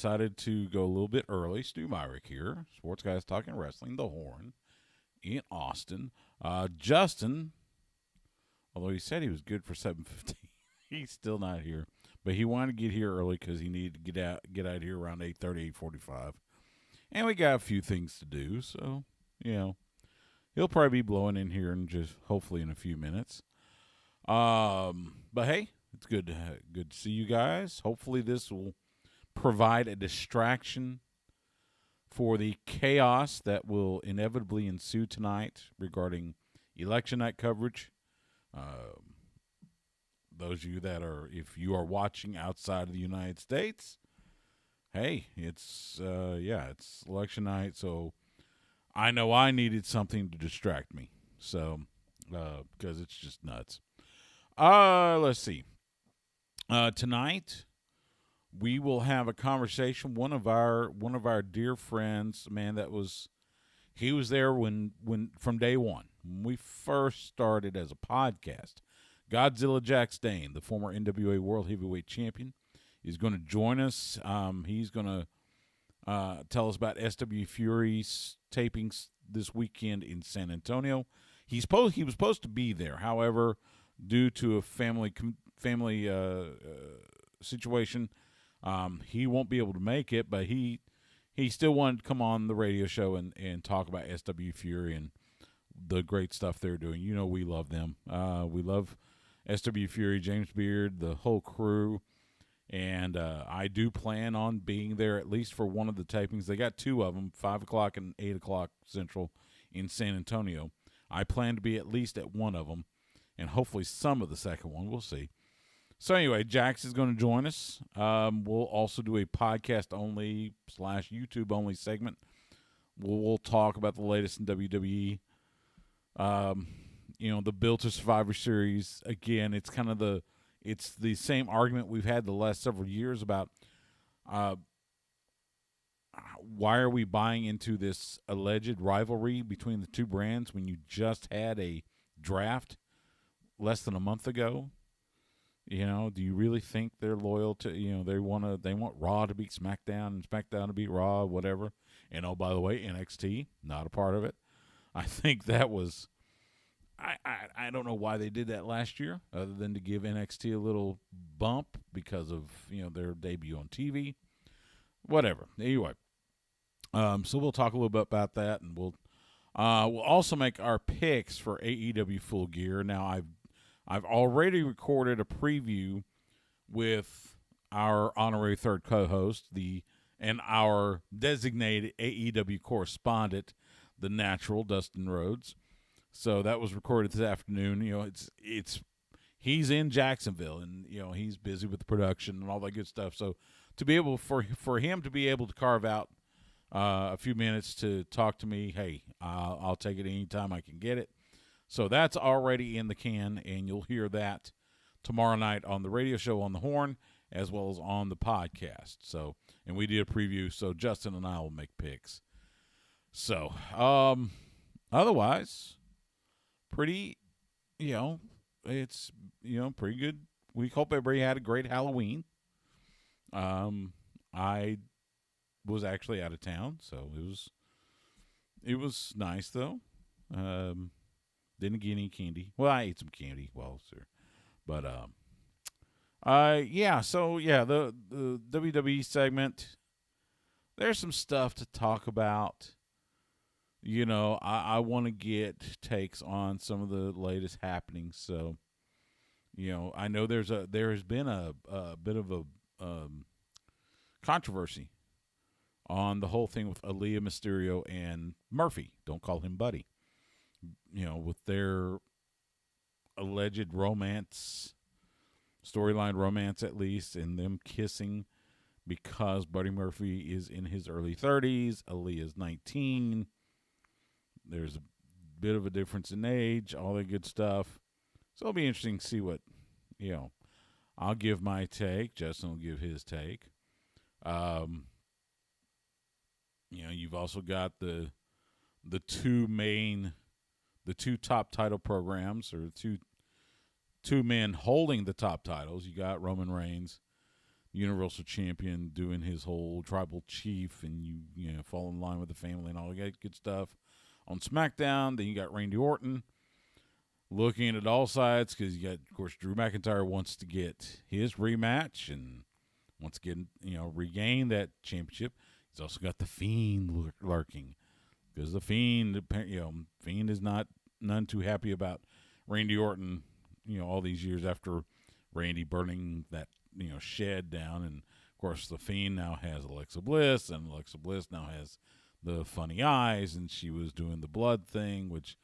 decided to go a little bit early. Stu Myrick here, Sports Guys Talking Wrestling, The Horn, in Austin. Justin, although he said he was good for 7:15, he's still not here. But he wanted to get here early because he needed to get out here around 8:30, 8:45. And we got a few things to do, so, he'll probably be blowing in here in just hopefully in a few minutes. But hey, it's good to see you guys. Hopefully this will provide a distraction for the chaos that will inevitably ensue tonight regarding election night coverage. Those of you that are, if you are watching outside of the United States, hey, it's election night, so I know I needed something to distract me. So, because it's just nuts. Let's see. Tonight we will have a conversation. One of our dear friends, man, he was there when from day one when we first started as a podcast. Godzilla Jax Dane, the former NWA World Heavyweight Champion, is going to join us. He's going to tell us about SWE Fury's tapings this weekend in San Antonio. He was supposed to be there, however, due to a family situation, he won't be able to make it. But he still wanted to come on the radio show and talk about SWE Fury and the great stuff they're doing. We love them. We love SWE Fury, James Beard, the whole crew. And I do plan on being there at least for one of the tapings. They got two of them, 5 o'clock and 8 o'clock Central in San Antonio. I plan to be at least at one of them, and hopefully some of the second one. We'll see. So anyway, Jax is going to join us. We'll also do a podcast-only / YouTube-only segment. We'll talk about the latest in WWE. The Build to Survivor Series. Again, it's kind of the same argument we've had the last several years about why are we buying into this alleged rivalry between the two brands when you just had a draft less than a month ago? Do you really think they're loyal to, they want Raw to beat SmackDown and SmackDown to beat Raw, whatever. And oh, by the way, NXT, not a part of it. I think that was, I don't know why they did that last year, other than to give NXT a little bump because of, their debut on TV. Whatever. Anyway, so we'll talk a little bit about that, and we'll also make our picks for AEW Full Gear. Now, I've already recorded a preview with our honorary third co-host, and our designated AEW correspondent, the natural Dustin Rhodes. So that was recorded this afternoon. He's in Jacksonville, and he's busy with the production and all that good stuff. So to be able for him to be able to carve out a few minutes to talk to me, hey, I'll take it anytime I can get it. So that's already in the can, and you'll hear that tomorrow night on the radio show on the Horn, as well as on the podcast. So, and we did a preview, so Justin and I will make picks. So, otherwise, pretty, it's, pretty good. We hope everybody had a great Halloween. I was actually out of town, so it was nice though. Didn't get any candy. Well, I ate some candy. Well, sir, but yeah. So yeah, the WWE segment. There's some stuff to talk about. I want to get takes on some of the latest happenings. So, I know there has been a bit of a controversy on the whole thing with Aaliyah, Mysterio, and Murphy. Don't call him Buddy. With their alleged storyline romance at least, and them kissing because Buddy Murphy is in his early 30s, Aaliyah's 19. There's a bit of a difference in age, all that good stuff. So it'll be interesting to see what, I'll give my take. Justin will give his take. You've also got the two top title programs, or two men holding the top titles. You got Roman Reigns Universal Champion doing his whole tribal chief, and you know fall in line with the family and all that good stuff. On SmackDown, then you got Randy Orton looking at all sides because you got, of course, Drew McIntyre wants to get his rematch and wants to get regain that championship. He's also got the Fiend lurking because the Fiend, Fiend is none too happy about Randy Orton. All these years after Randy burning that shed down, and of course the Fiend now has Alexa Bliss, and Alexa Bliss now has the funny eyes, and she was doing the blood thing, which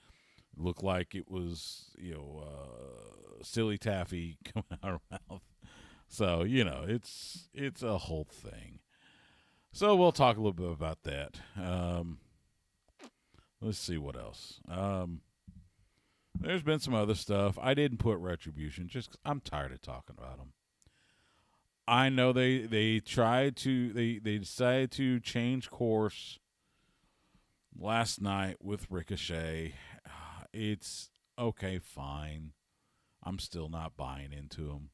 looked like it was silly taffy coming out of her mouth. So it's a whole thing. So we'll talk a little bit about that. Let's see what else. There's been some other stuff. I didn't put Retribution just 'cause I'm tired of talking about them. I know they tried to they decided to change course last night with Ricochet. It's okay, fine. I'm still not buying into him.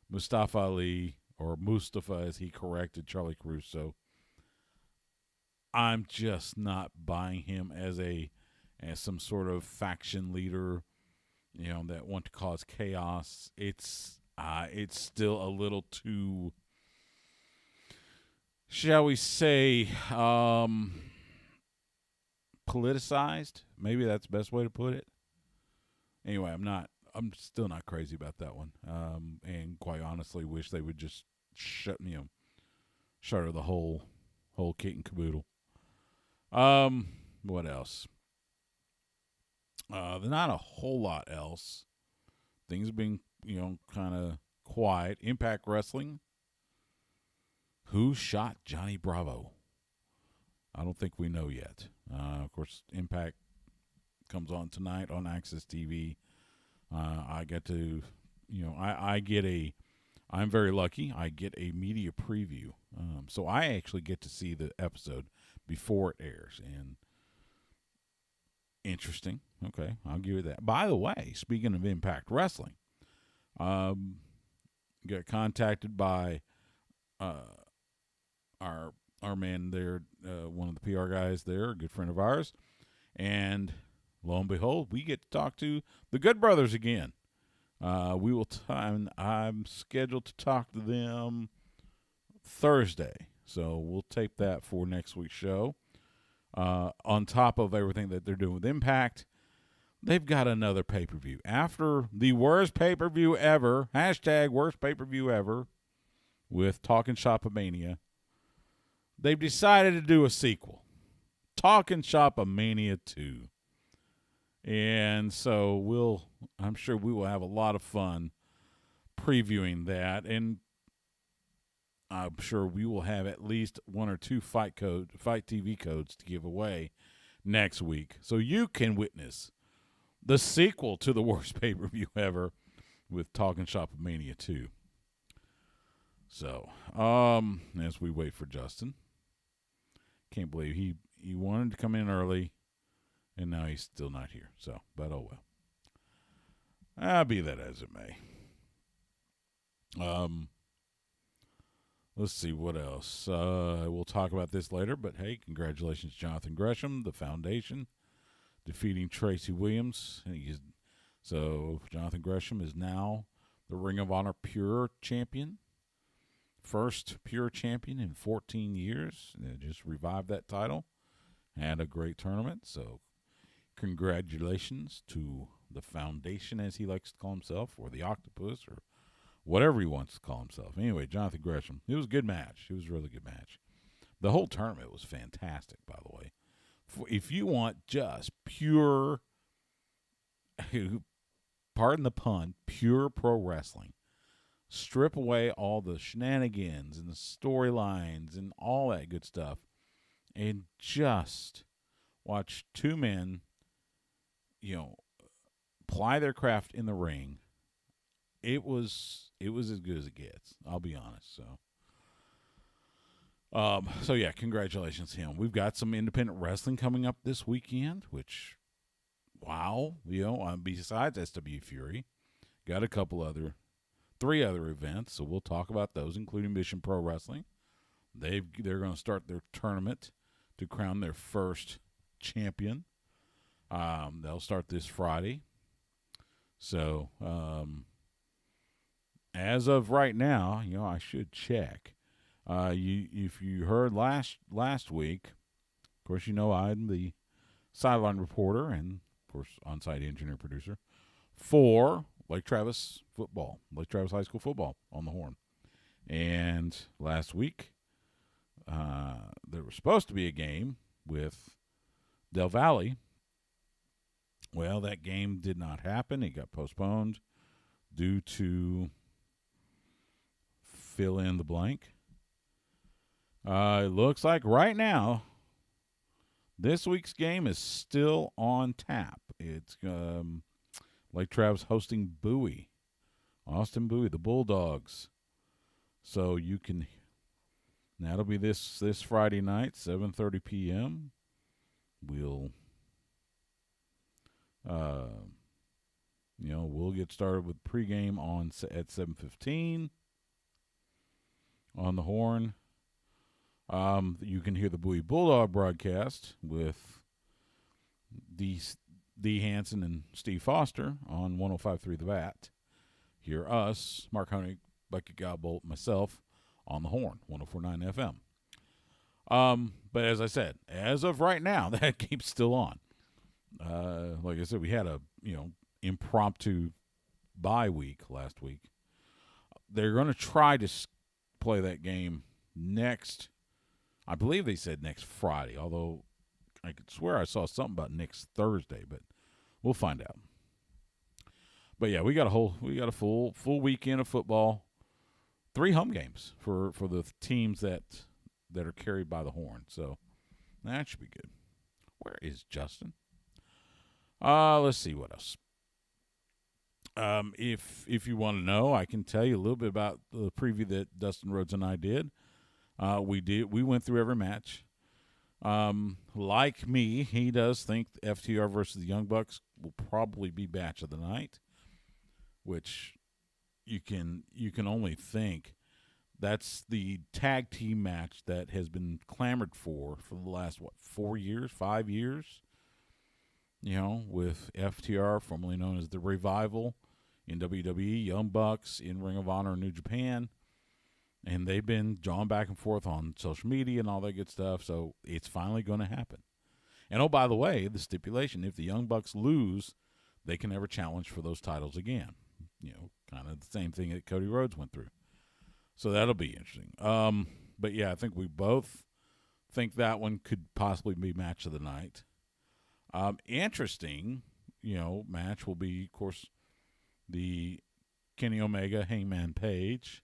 Mustafa Ali, or Mustafa as he corrected Charlie Caruso, I'm just not buying him as some sort of faction leader, that want to cause chaos. It's still a little too, shall we say, politicized. Maybe that's the best way to put it. Anyway, I'm still not crazy about that one. And quite honestly, wish they would just shutter the whole kit and caboodle. What else? Not a whole lot else. Things have been, kind of quiet. Impact Wrestling. Who shot Johnny Bravo? I don't think we know yet. Of course, Impact comes on tonight on Access TV. I get to, I'm very lucky. I get a media preview. So I actually get to see the episode before it airs. And interesting. Okay, I'll give you that. By the way, speaking of Impact Wrestling, got contacted by our man there, one of the PR guys there, a good friend of ours, and lo and behold, we get to talk to the Good Brothers again. I'm scheduled to talk to them Thursday, so we'll tape that for next week's show. On top of everything that they're doing with Impact, they've got another pay-per-view. After the worst pay-per-view ever, # worst pay-per-view ever, with Talkin' Shop-A-Mania, they've decided to do a sequel, Talkin' Shop-A-Mania 2. And so I'm sure we will have a lot of fun previewing that, and I'm sure we will have at least one or two Fight TV codes to give away next week, so you can witness the sequel to the worst pay-per-view ever with Talkin' Shop-A-Mania 2. So, as we wait for Justin, can't believe he wanted to come in early, and now he's still not here. So, but oh well. Be that as it may. Let's see what else. We'll talk about this later, but hey, congratulations, Jonathan Gresham, the Foundation, defeating Tracy Williams. So Jonathan Gresham is now the Ring of Honor Pure Champion. First Pure Champion in 14 years. They just revived that title. Had a great tournament. So congratulations to the Foundation, as he likes to call himself, or the Octopus, or whatever he wants to call himself. Anyway, Jonathan Gresham. It was a good match. It was a really good match. The whole tournament was fantastic, by the way. If you want just pure, pardon the pun, pure pro wrestling, strip away all the shenanigans and the storylines and all that good stuff, and just watch two men, ply their craft in the ring. It was as good as it gets. I'll be honest. So yeah, congratulations to him. We've got some independent wrestling coming up this weekend, which, wow, besides SWE Fury, got a couple other 3 other events, so we'll talk about those, including Mission Pro Wrestling. They're going to start their tournament to crown their first champion. They'll start this Friday. So, as of right now, I should check. If you heard last week, of course, I'm the sideline reporter and, of course, on-site engineer producer for Lake Travis High School football on the Horn. And last week, there was supposed to be a game with Del Valle. Well, that game did not happen. It got postponed due to fill in the blank. It looks like right now, this week's game is still on tap. It's Lake Travis hosting Bowie, Austin Bowie, the Bulldogs. So that'll be this Friday night, 7:30 p.m. We'll get started with pregame at 7:15 on the Horn. You can hear the Bowie Bulldog broadcast with D. Hansen and Steve Foster on 105.3 The Bat. Hear us, Mark Honig, Bucky Godbolt, myself, on the Horn, 104.9 FM. But as I said, as of right now, that game's still on. Like I said, we had a impromptu bye week last week. They're going to try to play that game next. I believe they said next Friday, although I could swear I saw something about next Thursday, but we'll find out. But yeah, we got a full weekend of football. 3 home games for the teams that are carried by the Horn. So that should be good. Where is Justin? Let's see what else. If you want to know, I can tell you a little bit about the preview that Dustin Rhodes and I did. We went through every match. Like me, he does think FTR versus the Young Bucks will probably be match of the night, which you can only think. That's the tag team match that has been clamored for the last 5 years. With FTR, formerly known as the Revival, in WWE, Young Bucks in Ring of Honor in New Japan. And they've been drawn back and forth on social media and all that good stuff, so it's finally going to happen. And, oh, by the way, the stipulation, if the Young Bucks lose, they can never challenge for those titles again. Kind of the same thing that Cody Rhodes went through. So that'll be interesting. But, yeah, I think we both think that one could possibly be match of the night. Interesting, match will be, of course, the Kenny Omega, Hangman Page,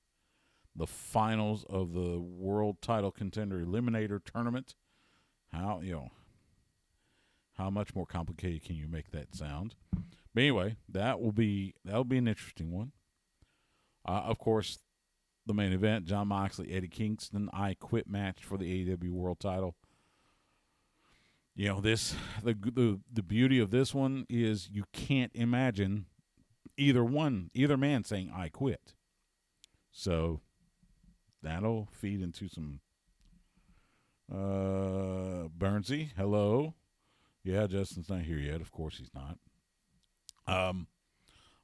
the finals of the World Title Contender Eliminator Tournament. How much more complicated can you make that sound? But anyway, that'll be an interesting one. Of course, the main event, Jon Moxley, Eddie Kingston, I Quit match for the AEW World Title. The beauty of this one is you can't imagine either man saying I quit. So that'll feed into some Burnsy. Hello. Yeah, Justin's not here yet. Of course he's not.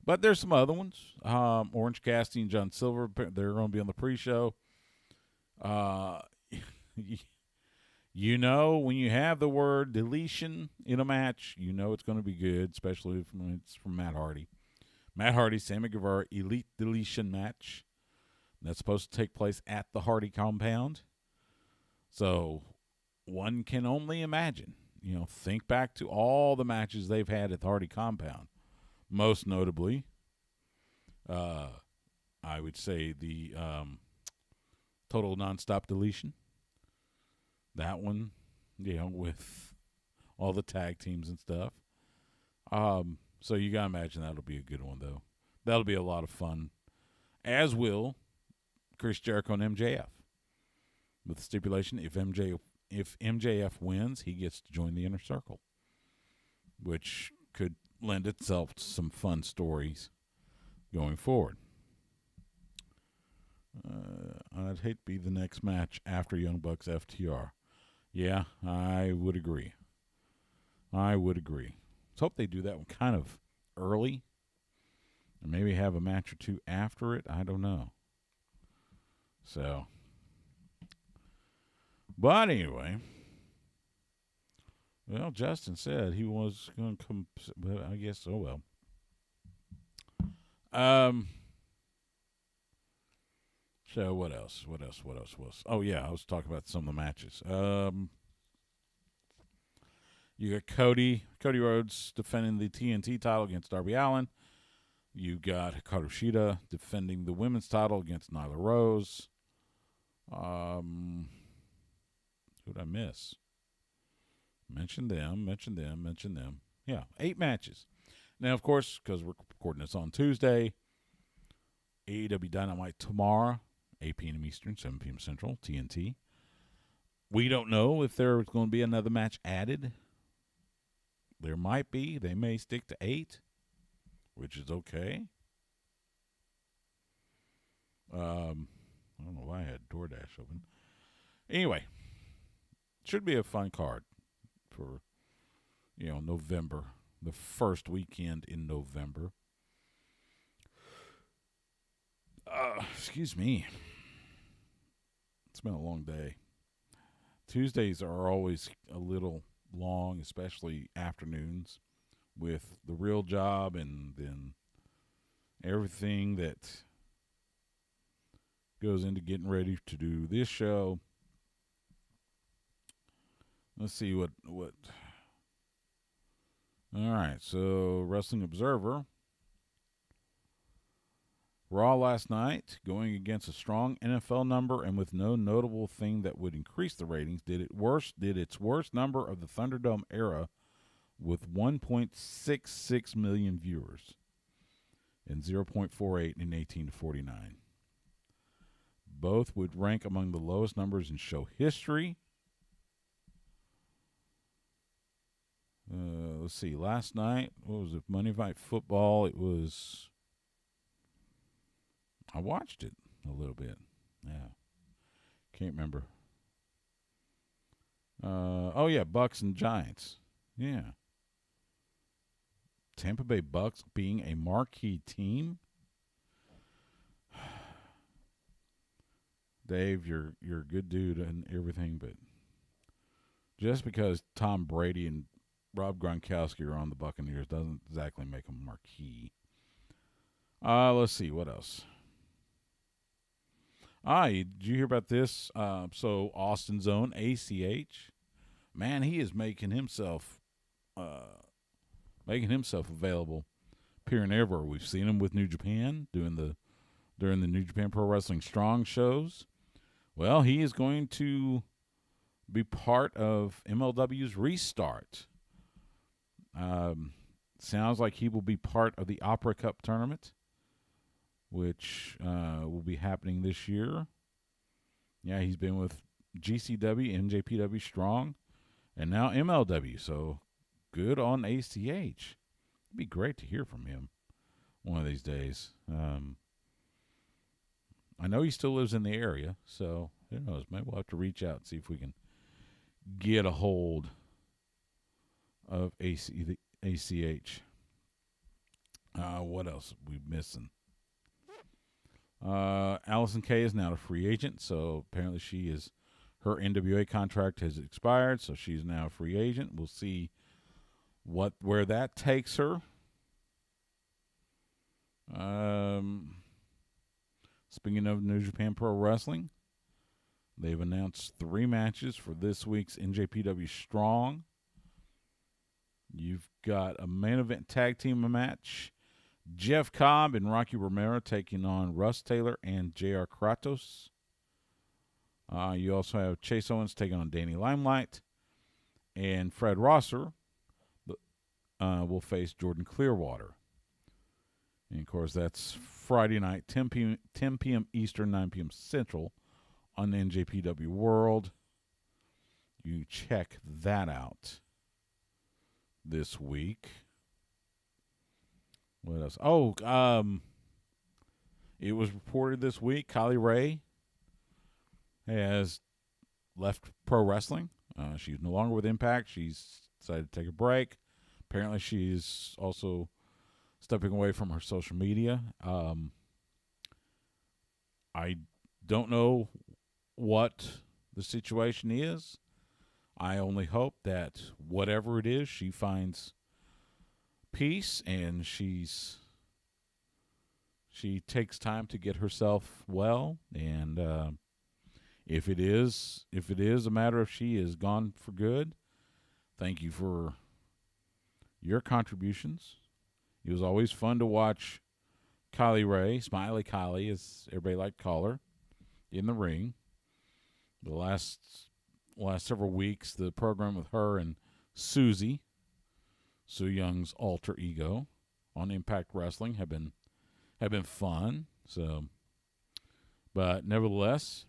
But there's some other ones. Orange Cassidy and John Silver, they're going to be on the pre-show. When you have the word deletion in a match, it's going to be good, especially when it's from Matt Hardy. Matt Hardy, Sammy Guevara, Elite Deletion match. That's supposed to take place at the Hardy compound. So one can only imagine. Think back to all the matches they've had at the Hardy compound. Most notably, I would say the Total Nonstop Deletion. That one, with all the tag teams and stuff. So you got to imagine that'll be a good one, though. That'll be a lot of fun. As will Chris Jericho and MJF. With the stipulation, if MJF wins, he gets to join the Inner Circle, which could lend itself to some fun stories going forward. I'd hate to be the next match after Young Bucks FTR. Yeah, I would agree. Let's hope they do that one kind of early and maybe have a match or two after it. I don't know. So, but anyway, well, Justin said he was going to come, but I guess, oh well. So what else? Oh yeah, I was talking about some of the matches. You got Cody Rhodes defending the TNT title against Darby Allin. You got Hikaru Shida defending the women's title against Nyla Rose. Who did I miss? Mention them. Yeah, 8 matches. Now, of course, because we're recording this on Tuesday, AEW Dynamite tomorrow, 8 p.m. Eastern, 7 p.m. Central, TNT. We don't know if there's going to be another match added. There might be. They may stick to 8, which is okay. I don't know why I had DoorDash open. Anyway, should be a fun card for, November, the first weekend in November. Excuse me. It's been a long day. Tuesdays are always a little long, especially afternoons, with the real job and then everything that goes into getting ready to do this show. Let's see what. All right, so Wrestling Observer. Raw last night, going against a strong NFL number and with no notable thing that would increase the ratings, did its worst number of the Thunderdome era with 1.66 million viewers and 0.48 in 18 to 49. Both would rank among the lowest numbers in show history. Let's see. Last night, what was it? Monday Night Football. I watched it a little bit. Yeah. Can't remember. Oh, yeah, Bucks and Giants. Yeah. Tampa Bay Bucks being a marquee team. Dave, you're a good dude and everything, but just because Tom Brady and Rob Gronkowski are on the Buccaneers doesn't exactly make them marquee. Let's see, what else? Did you hear about this? So Austin's own ACH, man, he is making himself available, appearing everywhere. We've seen him with New Japan during the New Japan Pro Wrestling Strong shows. Well, he is going to be part of MLW's Restart. Sounds like he will be part of the Opera Cup tournament, which will be happening this year. Yeah, he's been with GCW, NJPW Strong, and now MLW. So good on ACH. It'd be great to hear from him one of these days. I know he still lives in the area, so who knows? Maybe we'll have to reach out and see if we can get a hold of ACH. What else are we missing? Allison Kay is now a free agent, so apparently her NWA contract has expired, so she's now a free agent. We'll see where that takes her. Speaking of New Japan Pro Wrestling, they've announced 3 matches for this week's NJPW Strong. You've got a main event tag team match. Jeff Cobb and Rocky Romero taking on Russ Taylor and J.R. Kratos. You also have Chase Owens taking on Danny Limelight. And Fred Rosser will face Jordan Clearwater. And, of course, that's Friday night, 10 p.m. Eastern, 9 p.m. Central on NJPW World. You check that out this week. What else? Oh, It was reported this week Kylie Ray has left pro wrestling. She's no longer with Impact. She's decided to take a break. Apparently, she's also stepping away from her social media. I don't know what the situation is. I only hope that whatever it is, she finds peace and she takes time to get herself well. And if it is a matter of she is gone for good, thank you for your contributions. It was always fun to watch Kylie Ray, Smiley Kylie, as everybody liked to call her, in the ring. The last several weeks, the program with her and Susie, Sue Young's alter ego, on Impact Wrestling have been fun. So, but nevertheless,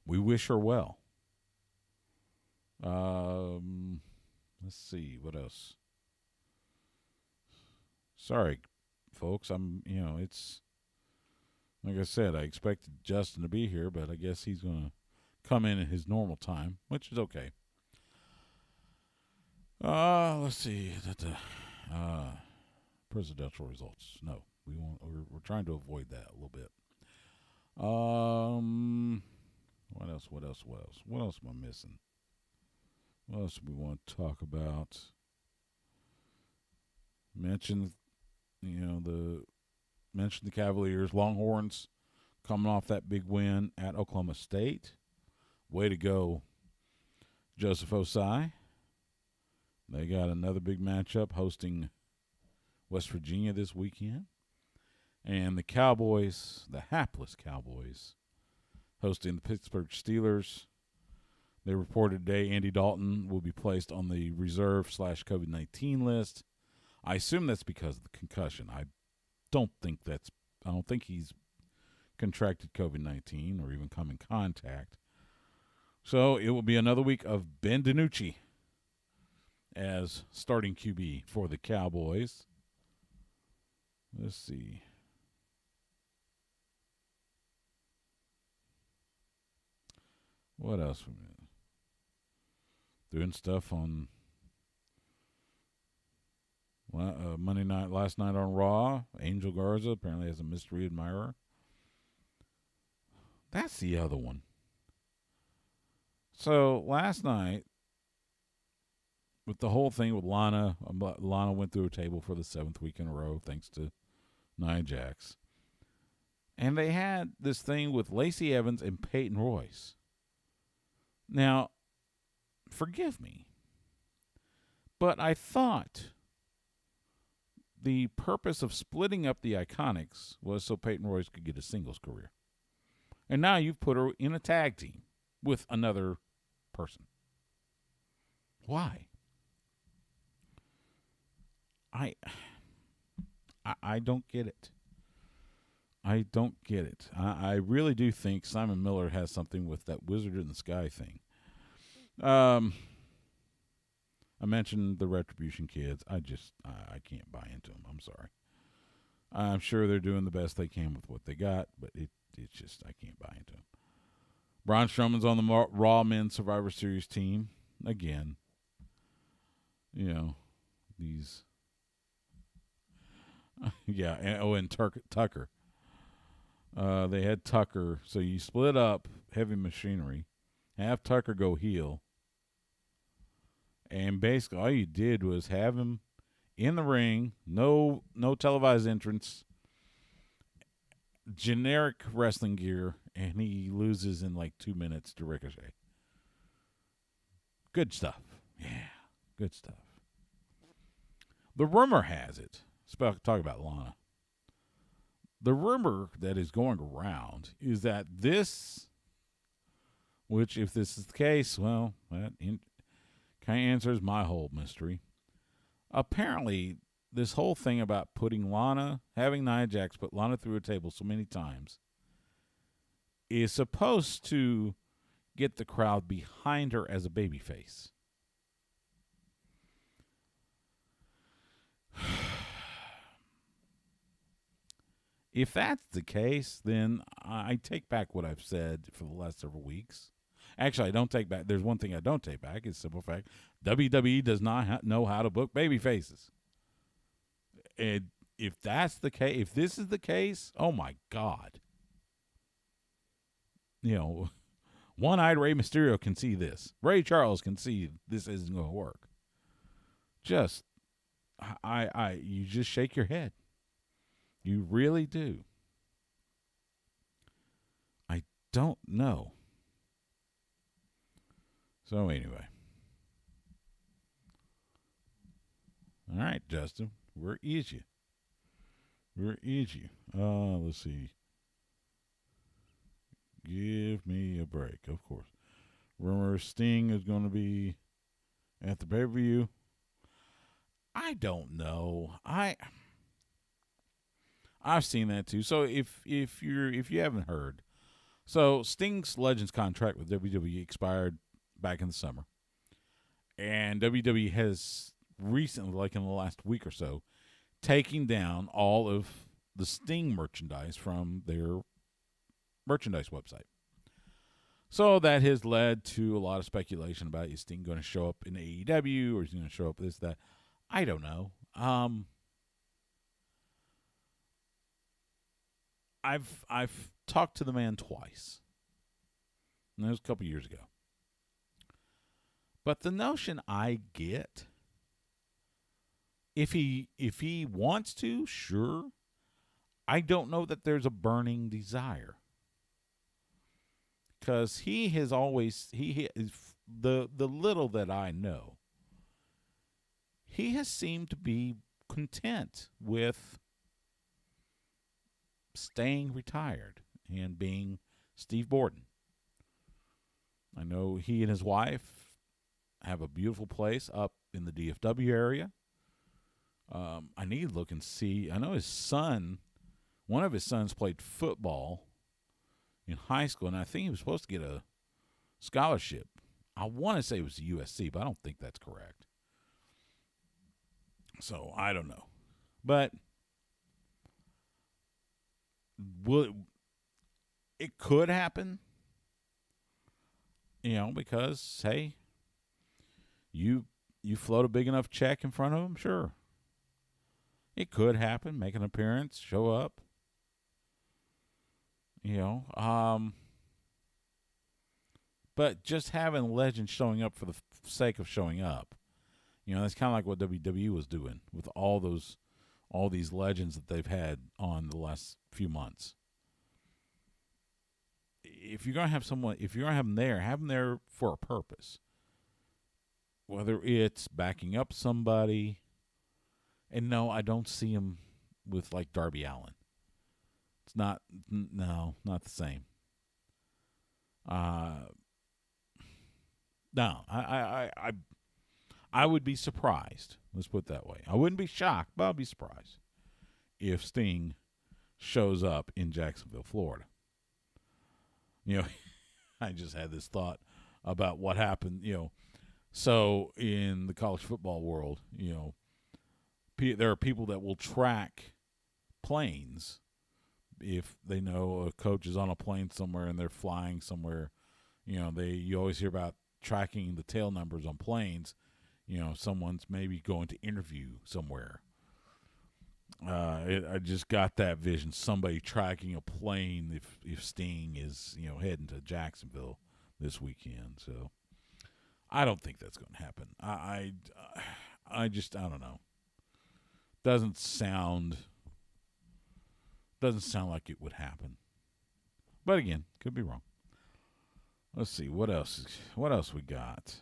we wish her well. Let's see what else. Sorry, folks. It's like I said, I expected Justin to be here, but I guess he's going to come in at his normal time, which is okay. Let's see. Presidential results. No, we won't. We're trying to avoid that a little bit. What else? What else am I missing? What else do we want to talk about? Mention the Cavaliers, Longhorns, coming off that big win at Oklahoma State. Way to go, Joseph Osai. They got another big matchup hosting West Virginia this weekend. And the Cowboys, the hapless Cowboys, hosting the Pittsburgh Steelers. They reported today Andy Dalton will be placed on the reserve / COVID-19 list. I assume that's because of the concussion. I don't think he's contracted COVID-19 or even come in contact. So it will be another week of Ben DiNucci as starting QB for the Cowboys. Let's see. What else? Doing stuff on Monday night, last night on Raw. Angel Garza apparently has a mystery admirer. That's the other one. So last night, with the whole thing with Lana went through a table for the 7th week in a row, thanks to Nia Jax. And they had this thing with Lacey Evans and Peyton Royce. Now, forgive me, but I thought the purpose of splitting up the Iconics was so Peyton Royce could get a singles career. And now you've put her in a tag team with another person. Why? I don't get it. I don't get it. I really do think Simon Miller has something with that Wizard in the Sky thing. I mentioned the Retribution kids. I can't buy into them. I'm sorry. I'm sure they're doing the best they can with what they got, but it's just I can't buy into them. Braun Strowman's on the Raw Men's Survivor Series team again. These. Yeah. And Tucker. They had Tucker, so you split up Heavy Machinery, have Tucker go heel, and basically all you did was have him in the ring, no televised entrance, generic wrestling gear, and he loses in like 2 minutes to Ricochet. Good stuff. Yeah, good stuff. The rumor has it, talk about Lana. The rumor that is going around is that this, which if this is the case, well, that kind of answers my whole mystery. Apparently, this whole thing about having Nia Jax put Lana through a table so many times is supposed to get the crowd behind her as a babyface. If that's the case, then I take back what I've said for the last several weeks. Actually, I don't take back. There's one thing I don't take back. It's a simple fact. WWE does not know how to book baby faces. And if that's the case, if this is the case, oh my God. One-eyed Rey Mysterio can see this. Ray Charles can see this isn't going to work. You just shake your head. You really do. I don't know. So anyway. All right, Justin. Where is you? Let's see. Give me a break, of course. Rumor Sting is going to be at the pay-per-view. I don't know. I've seen that too. So if you haven't heard, so Sting's Legends contract with WWE expired back in the summer, and WWE has recently, like in the last week or so, taking down all of the Sting merchandise from their merchandise website. So that has led to a lot of speculation about is Sting going to show up in AEW or is he going to show up this, that. I don't know. I've talked to the man twice. And that was a couple years ago. But the notion I get, if he wants to, sure. I don't know that there's a burning desire. Because he has always, the little that I know, he has seemed to be content with staying retired and being Steve Borden. I know he and his wife have a beautiful place up in the DFW area. I need to look and see. I know his son, one of his sons played football in high school, and I think he was supposed to get a scholarship. I want to say it was USC, but I don't think that's correct. So I don't know. But it could happen, because, hey, you float a big enough check in front of him, sure. It could happen, make an appearance, show up. But just having legends showing up for the sake of showing up, that's kind of like what WWE was doing with all these legends that they've had on the last few months. If you're gonna have them there, have them there for a purpose. Whether it's backing up somebody, and no, I don't see him with like Darby Allin. It's not the same. No, I would be surprised. Let's put it that way. I wouldn't be shocked, but I'd be surprised if Sting shows up in Jacksonville, Florida. I just had this thought about what happened, So in the college football world, there are people that will track planes if they know a coach is on a plane somewhere and they're flying somewhere. You always hear about tracking the tail numbers on planes. Someone's maybe going to interview somewhere. I just got that vision. Somebody tracking a plane if Sting is, heading to Jacksonville this weekend. So I don't think that's going to happen. I don't know. Doesn't sound like it would happen. But again, could be wrong. Let's see what else we got.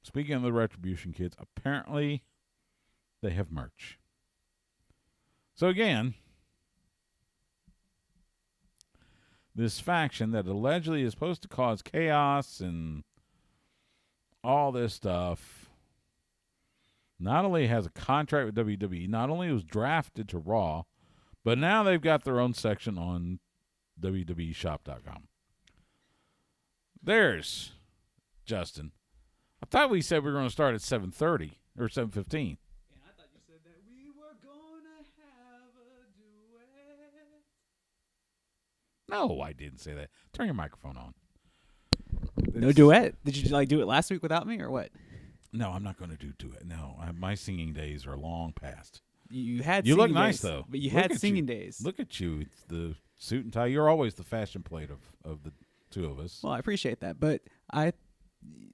Speaking of the Retribution kids, apparently they have merch. So again, this faction that allegedly is supposed to cause chaos and all this stuff not only has a contract with WWE, not only was drafted to Raw, but now they've got their own section on WWEshop.com. There's Justin. I thought we said we were going to start at 7:30. or 7:15. And I thought you said that we were gonna have a duet. No, I didn't say that. Turn your microphone on. No duet? Did you do it last week without me or what? No, I'm not going to do it. No, my singing days are long past. You had. You singing look nice days, though. but you Look had at singing you. days. Look at you. It's the suit and tie. You're always the fashion plate of the two of us. Well, I appreciate that, but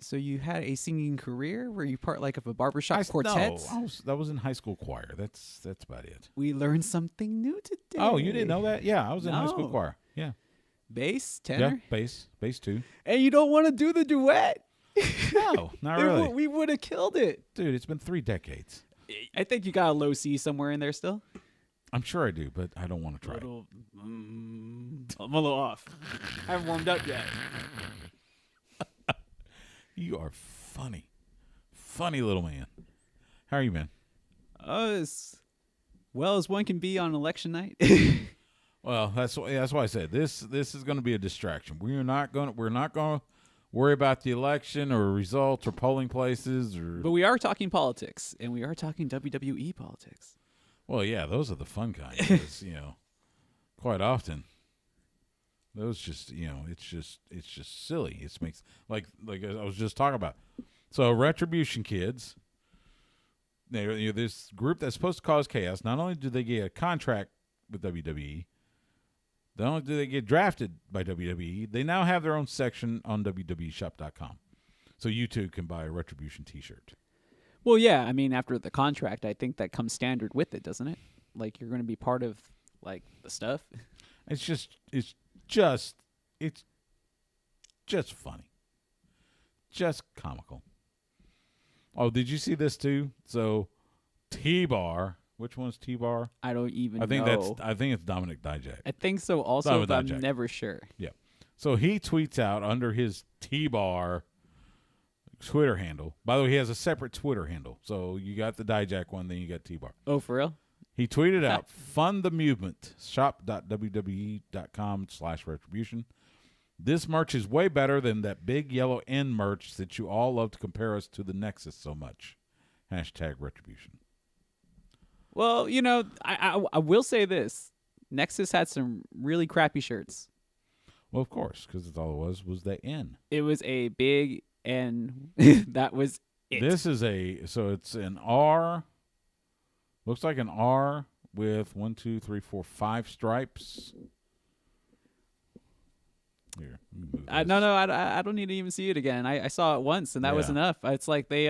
so you had a singing career? Were you part of a barbershop quartet? No, that was in high school choir. That's about it. We learned something new today. Oh, you didn't know that? Yeah, I was in high school No. choir. Yeah. Bass, tenor? Yeah, bass too. And you don't want to do the duet? No, not really. We would have killed it. Dude, it's been 3 decades. I think you got a low C somewhere in there still. I'm sure I do, but I don't want to try it. I'm a little off. I haven't warmed up yet. You are funny. Funny little man. How are you, man? As well as one can be on election night. Well, that's why I said this is going to be a distraction. We're not going to worry about the election or results or polling places But we are talking politics, and we are talking WWE politics. Well, yeah, those are the fun kind. 'Cause, quite often those just it's just silly. It makes like I was just talking about. So Retribution kids, this group that's supposed to cause chaos. Not only do they get a contract with WWE, not only do they get drafted by WWE, they now have their own section on WWEshop.com. So you too can buy a Retribution T-shirt. Well, yeah, I mean, after the contract, I think that comes standard with it, doesn't it? Like, you're going to be part of, the stuff. It's just funny. Just comical. Oh, did you see this too? So, T-Bar. Which one's T-Bar? I don't even I think know. I think it's Dominic Dijak. I think so also, Dominic but I'm Dijak. never sure. Yeah. So he tweets out under his T-Bar Twitter handle. By the way, he has a separate Twitter handle. So you got the Dijak one, then you got T-Bar. Oh, for real? He tweeted out, fund the movement, shop.wwe.com/retribution. This merch is way better than that big yellow N merch that you all love to compare us to the Nexus so much. #retribution. Well, I will say this. Nexus had some really crappy shirts. Well, of course, because that's all it was the N. It was a big N. That was it. This is it's an R. Looks like an R with 1, 2, 3, 4, 5 stripes. Here, let me move this. No, I don't need to even see it again. I saw it once, and that was enough. It's like they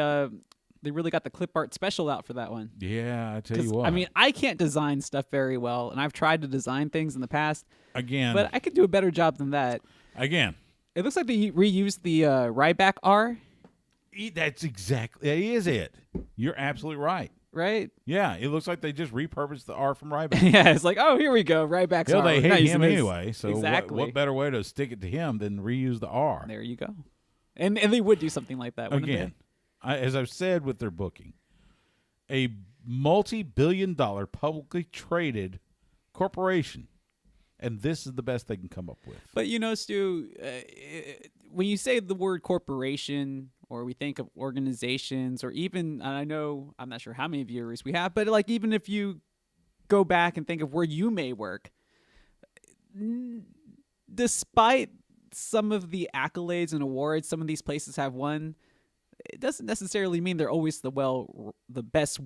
really got the clip art special out for that one. Yeah, I tell you what. I mean, I can't design stuff very well, and I've tried to design things in the past. Again. But I could do a better job than that. Again. It looks like they reused the Ryback R. That's exactly, that is it. You're absolutely right. Right? Yeah, it looks like they just repurposed the R from Ryback. Yeah, it's like, oh, here we go, Ryback's R. They We're not hate using him this. anyway, so Exactly. what better way to stick it to him than reuse the R? There you go. And they would do something like that, wouldn't Again, as I've said with their booking, a multi-billion-dollar publicly traded corporation, and this is the best they can come up with. But, Stu, when you say the word corporation, or we think of organizations, or even, and I know, I'm not sure how many viewers we have, but even if you go back and think of where you may work, despite some of the accolades and awards some of these places have won, it doesn't necessarily mean they're always the best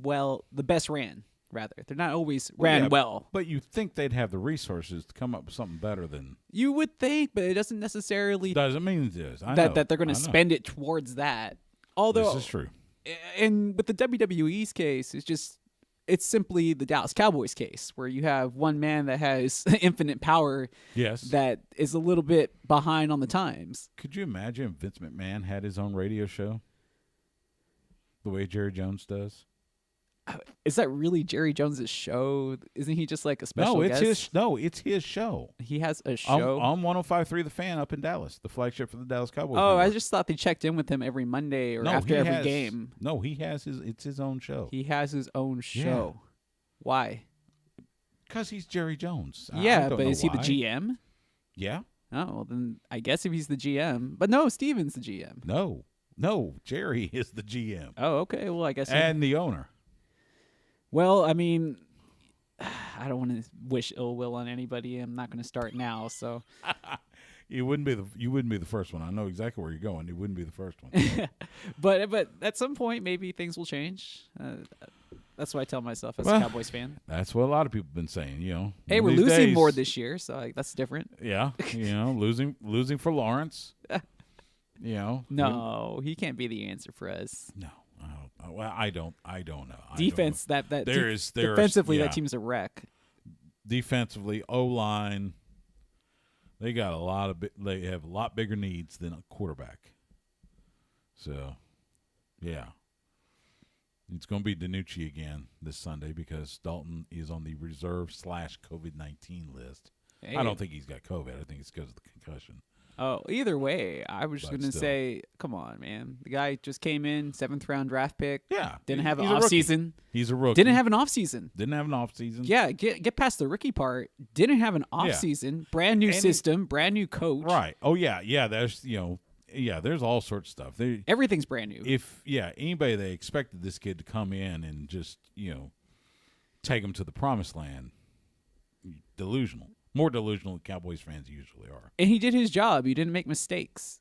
ran. Rather, they're not always ran well. But you think they'd have the resources to come up with something better than you would think, but it doesn't necessarily mean it is. that they're going to spend it towards that. Although this is true, and with the WWE's case, it's simply the Dallas Cowboys case, where you have one man that has infinite power. Yes, that is a little bit behind on the times. Could you imagine if Vince McMahon had his own radio show, the way Jerry Jones does? Is that really Jerry Jones's show? Isn't he just like a special guest? It's his show. He has a show on 105.3 The Fan up in Dallas, the flagship for the Dallas Cowboys. Oh, network. I just thought they checked in with him every Monday or after every game. No, it's his own show. He has his own show. Yeah. Why? Because he's Jerry Jones. Yeah, but is he why. the GM? Yeah. Oh, well, then I guess if he's the GM. But no, Steven's the GM. No. No, Jerry is the GM Oh, okay. Well, I guess. and the owner. Well, I mean, I don't want to wish ill will on anybody. I'm not going to start now. So, You wouldn't be the first one. I know exactly where you're going. You wouldn't be the first one. but at some point, maybe things will change. That's what I tell myself as a Cowboys fan. That's what a lot of people have been saying. Hey, we're these losing days, more this year, so that's different. Yeah, losing for Lawrence. No, he can't be the answer for us. No, I don't know. Defense, I don't know. defensively, that team's a wreck. Defensively, O-line, they got they have a lot bigger needs than a quarterback. So, yeah. It's going to be DiNucci again this Sunday because Dalton is on the reserve / COVID-19 list. Hey. I don't think he's got COVID. I think it's because of the concussion. Oh, either way, I was just going to say, come on, man. The guy just came in, 7th round draft pick. Yeah. Didn't have an off season. He's a rookie. Didn't have an off season. Yeah, get past the rookie part. Didn't have an off season. Brand new system, brand new coach. Right. Oh yeah, yeah. There's all sorts of stuff. Everything's brand new. Anybody that expected this kid to come in and just take him to the promised land, delusional. More delusional than Cowboys fans usually are. And he did his job. He didn't make mistakes.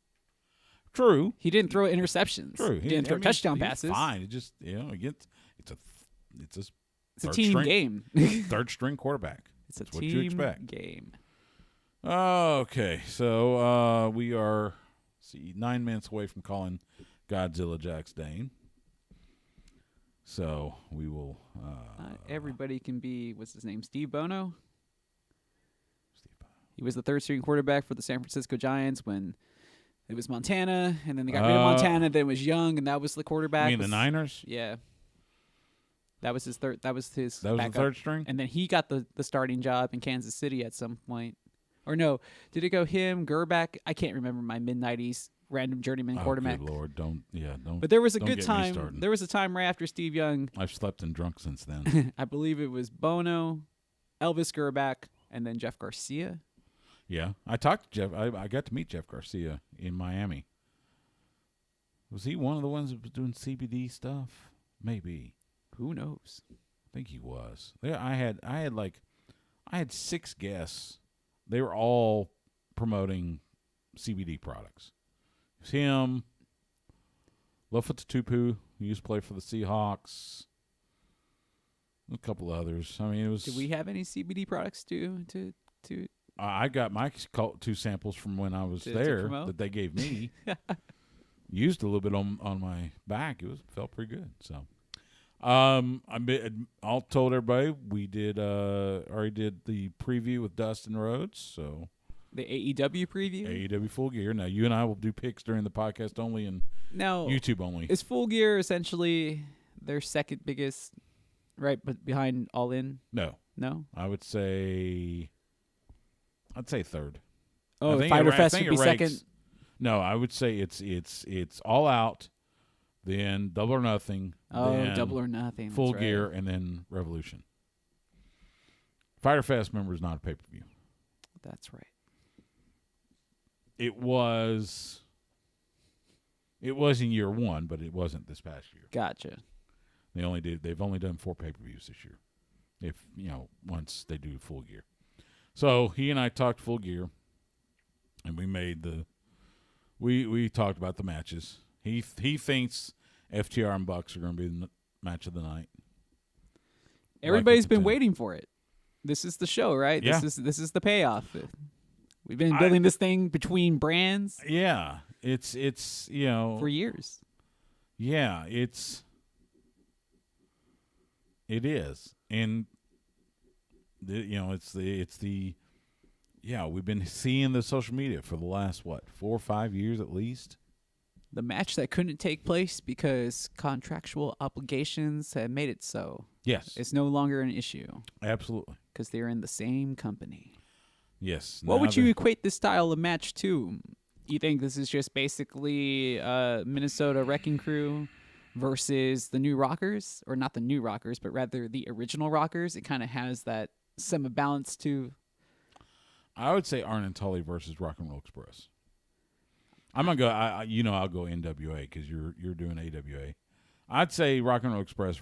True. He didn't throw interceptions. True. He didn't throw touchdown passes. Fine. It just it's a team game. Third string quarterback. It's a That's what you team expect. game. Okay, so we are 9 minutes away from calling Godzilla Jax Dane. So we will. Everybody can be. What's his name? Steve Bono. He was the third string quarterback for the San Francisco Giants when it was Montana, and then they got rid of Montana. Then it was Young, and that was the quarterback. You mean the Niners? Yeah. That was his third. That was his. That was backup. the third string. And then he got the starting job in Kansas City at some point. Or no, did it go him, Gerback? I can't remember my mid-90s random journeyman quarterback. Good Lord, don't. But there was a good get me time. started. There was a time right after Steve Young. I've slept and drunk since then. I believe it was Bono, Elvis Gerback, and then Jeff Garcia. Yeah, I talked to Jeff. I got to meet Jeff Garcia in Miami. Was he one of the ones that was doing CBD stuff? Maybe. Who knows? I think he was. I had 6 guests. They were all promoting CBD products. It was him, Lofa Tupu, who used to play for the Seahawks, a couple others. I mean, it was. Did we have any CBD products to? I got my 2 samples from when I was there that they gave me. Used a little bit on my back. Felt pretty good. So, I'll told everybody we already did the preview with Dustin Rhodes. So the AEW preview, AEW Full Gear. Now you and I will do picks during the podcast only and YouTube only. Is Full Gear essentially their second biggest, right? But behind All In? No. I'd say third. Oh, Fighter Fest would be second. No, I would say it's All Out, then Double or Nothing. Oh, then Double or Nothing. Full Gear, and then Revolution. Fighter Fest, remember, is not a pay-per-view. That's right. It was in year 1, but it wasn't this past year. Gotcha. They've only done 4 pay-per-views this year. If once they do Full Gear. So he and I talked Full Gear, and we made we talked about the matches. He thinks FTR and Bucks are going to be the match of the night. Everybody's been waiting for it. This is the show, right? Yeah. This is the payoff. We've been building this thing between brands. Yeah, it's for years. Yeah, it is, and we've been seeing the social media for the last 4 or 5 years at least. The match that couldn't take place because contractual obligations had made it so. Yes. It's no longer an issue. Absolutely. Because they're in the same company. Yes. What would you equate this style of match to? You think this is just basically Minnesota Wrecking Crew versus the New Rockers? Or not the New Rockers, but rather the original Rockers? It kind of has that semi-balance to... I would say Arn and Tully versus Rock and Roll Express. I'm gonna go. I'll go NWA because you're doing AWA. I'd say Rock and Roll Express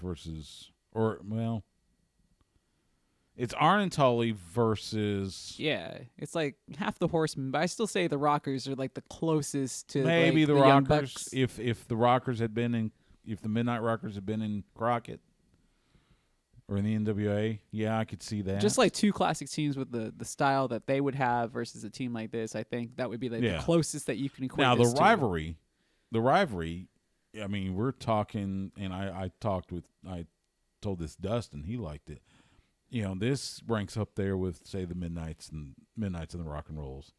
it's Arn and Tully versus Yeah, it's like half the Horsemen, but I still say the Rockers are like the closest to maybe like, the Young Rockers. Bucks. If the Rockers had been if the Midnight Rockers had been in Crockett or in the NWA, yeah, I could see that. Just like two classic teams with the style that they would have versus a team like this, I think that would be like the closest that you can equate. Now this the rivalry. I mean, we're talking, and I told this Dustin, he liked it. This ranks up there with, say, the Midnights and the Rock and Rolls,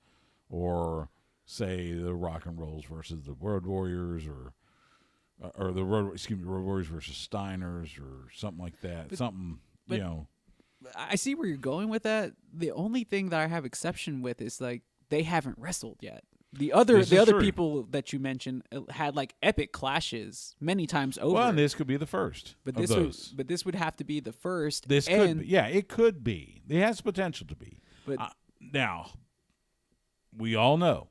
or say the Rock and Rolls versus the Road Warriors, or the Road Warriors versus Steiners, or something like that. I see where you're going with that. The only thing that I have exception with is like they haven't wrestled yet. The other people that you mentioned had like epic clashes many times over. Well, and this could be the first. But this would have to be the first. It could be. It has potential to be. But now, we all know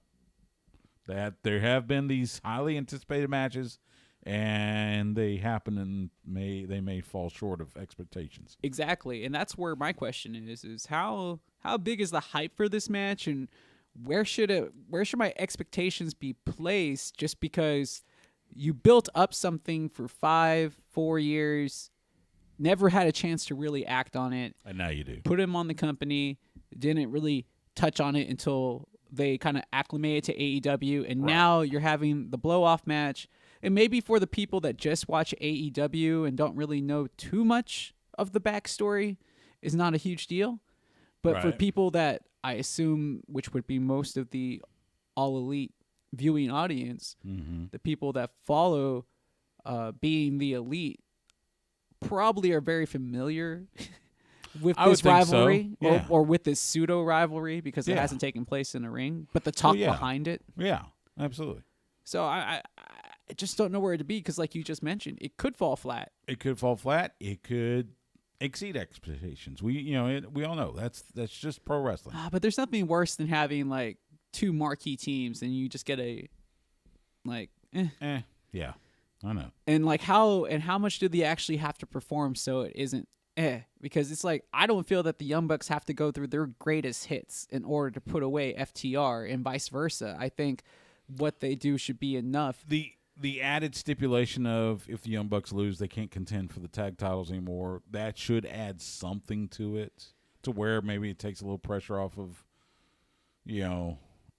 that there have been these highly anticipated matches, and they happen and they may fall short of expectations. Exactly, and that's where my question is how big is the hype for this match, and where should my expectations be placed? Just because you built up something for 4 years, never had a chance to really act on it, and now you do. Put him on the company, didn't really touch on it until they kind of acclimated to AEW, and now you're having the blow-off match. And maybe for the people that just watch AEW and don't really know too much of the backstory, is not a huge deal. But for people that I assume, which would be most of the All Elite viewing audience, the people that follow being the Elite probably are very familiar with this rivalry, or with this pseudo rivalry, because it hasn't taken place in a ring, but the talk behind it. Yeah, absolutely. So I just don't know where to be, because like you just mentioned, it could fall flat. It could exceed expectations. We all know that's just pro wrestling. But there's nothing worse than having like two marquee teams and you just get a yeah, I know. And like how much do they actually have to perform so it isn't because it's like I don't feel that the Young Bucks have to go through their greatest hits in order to put away FTR, and vice versa. I think what they do should be enough. The added stipulation of if the Young Bucks lose, they can't contend for the tag titles anymore. That should add something to it, to where maybe it takes a little pressure off of,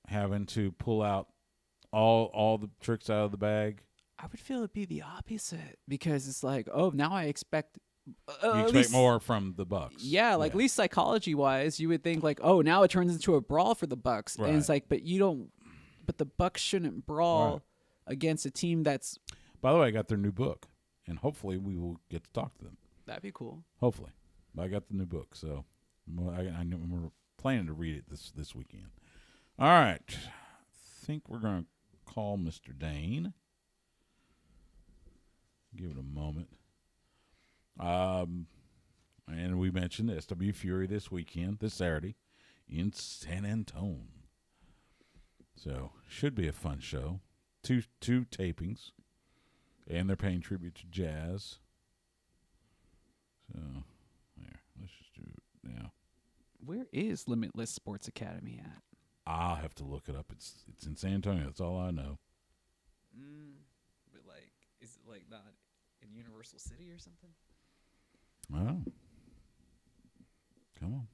having to pull out all the tricks out of the bag. I would feel it'd be the opposite, because it's like, oh, now I expect. You expect more from the Bucks. Yeah, like at least psychology wise, you would think like, oh, now it turns into a brawl for the Bucks, and it's like, but you don't. But the Bucks shouldn't brawl against a team that's. By the way, I got their new book, and hopefully we will get to talk to them. That'd be cool. Hopefully, I got the new book, so we're planning to read it this weekend. All right, I think we're going to call Mr. Dane. Give it a moment. And we mentioned the SWE Fury this Saturday, in San Antonio. So should be a fun show. Two tapings, and they're paying tribute to jazz. So there, let's just do it now. Where is Limitless Sports Academy at? I'll have to look it up. It's in San Antonio. That's all I know. But like, is it like not in Universal City or something? Oh, come on.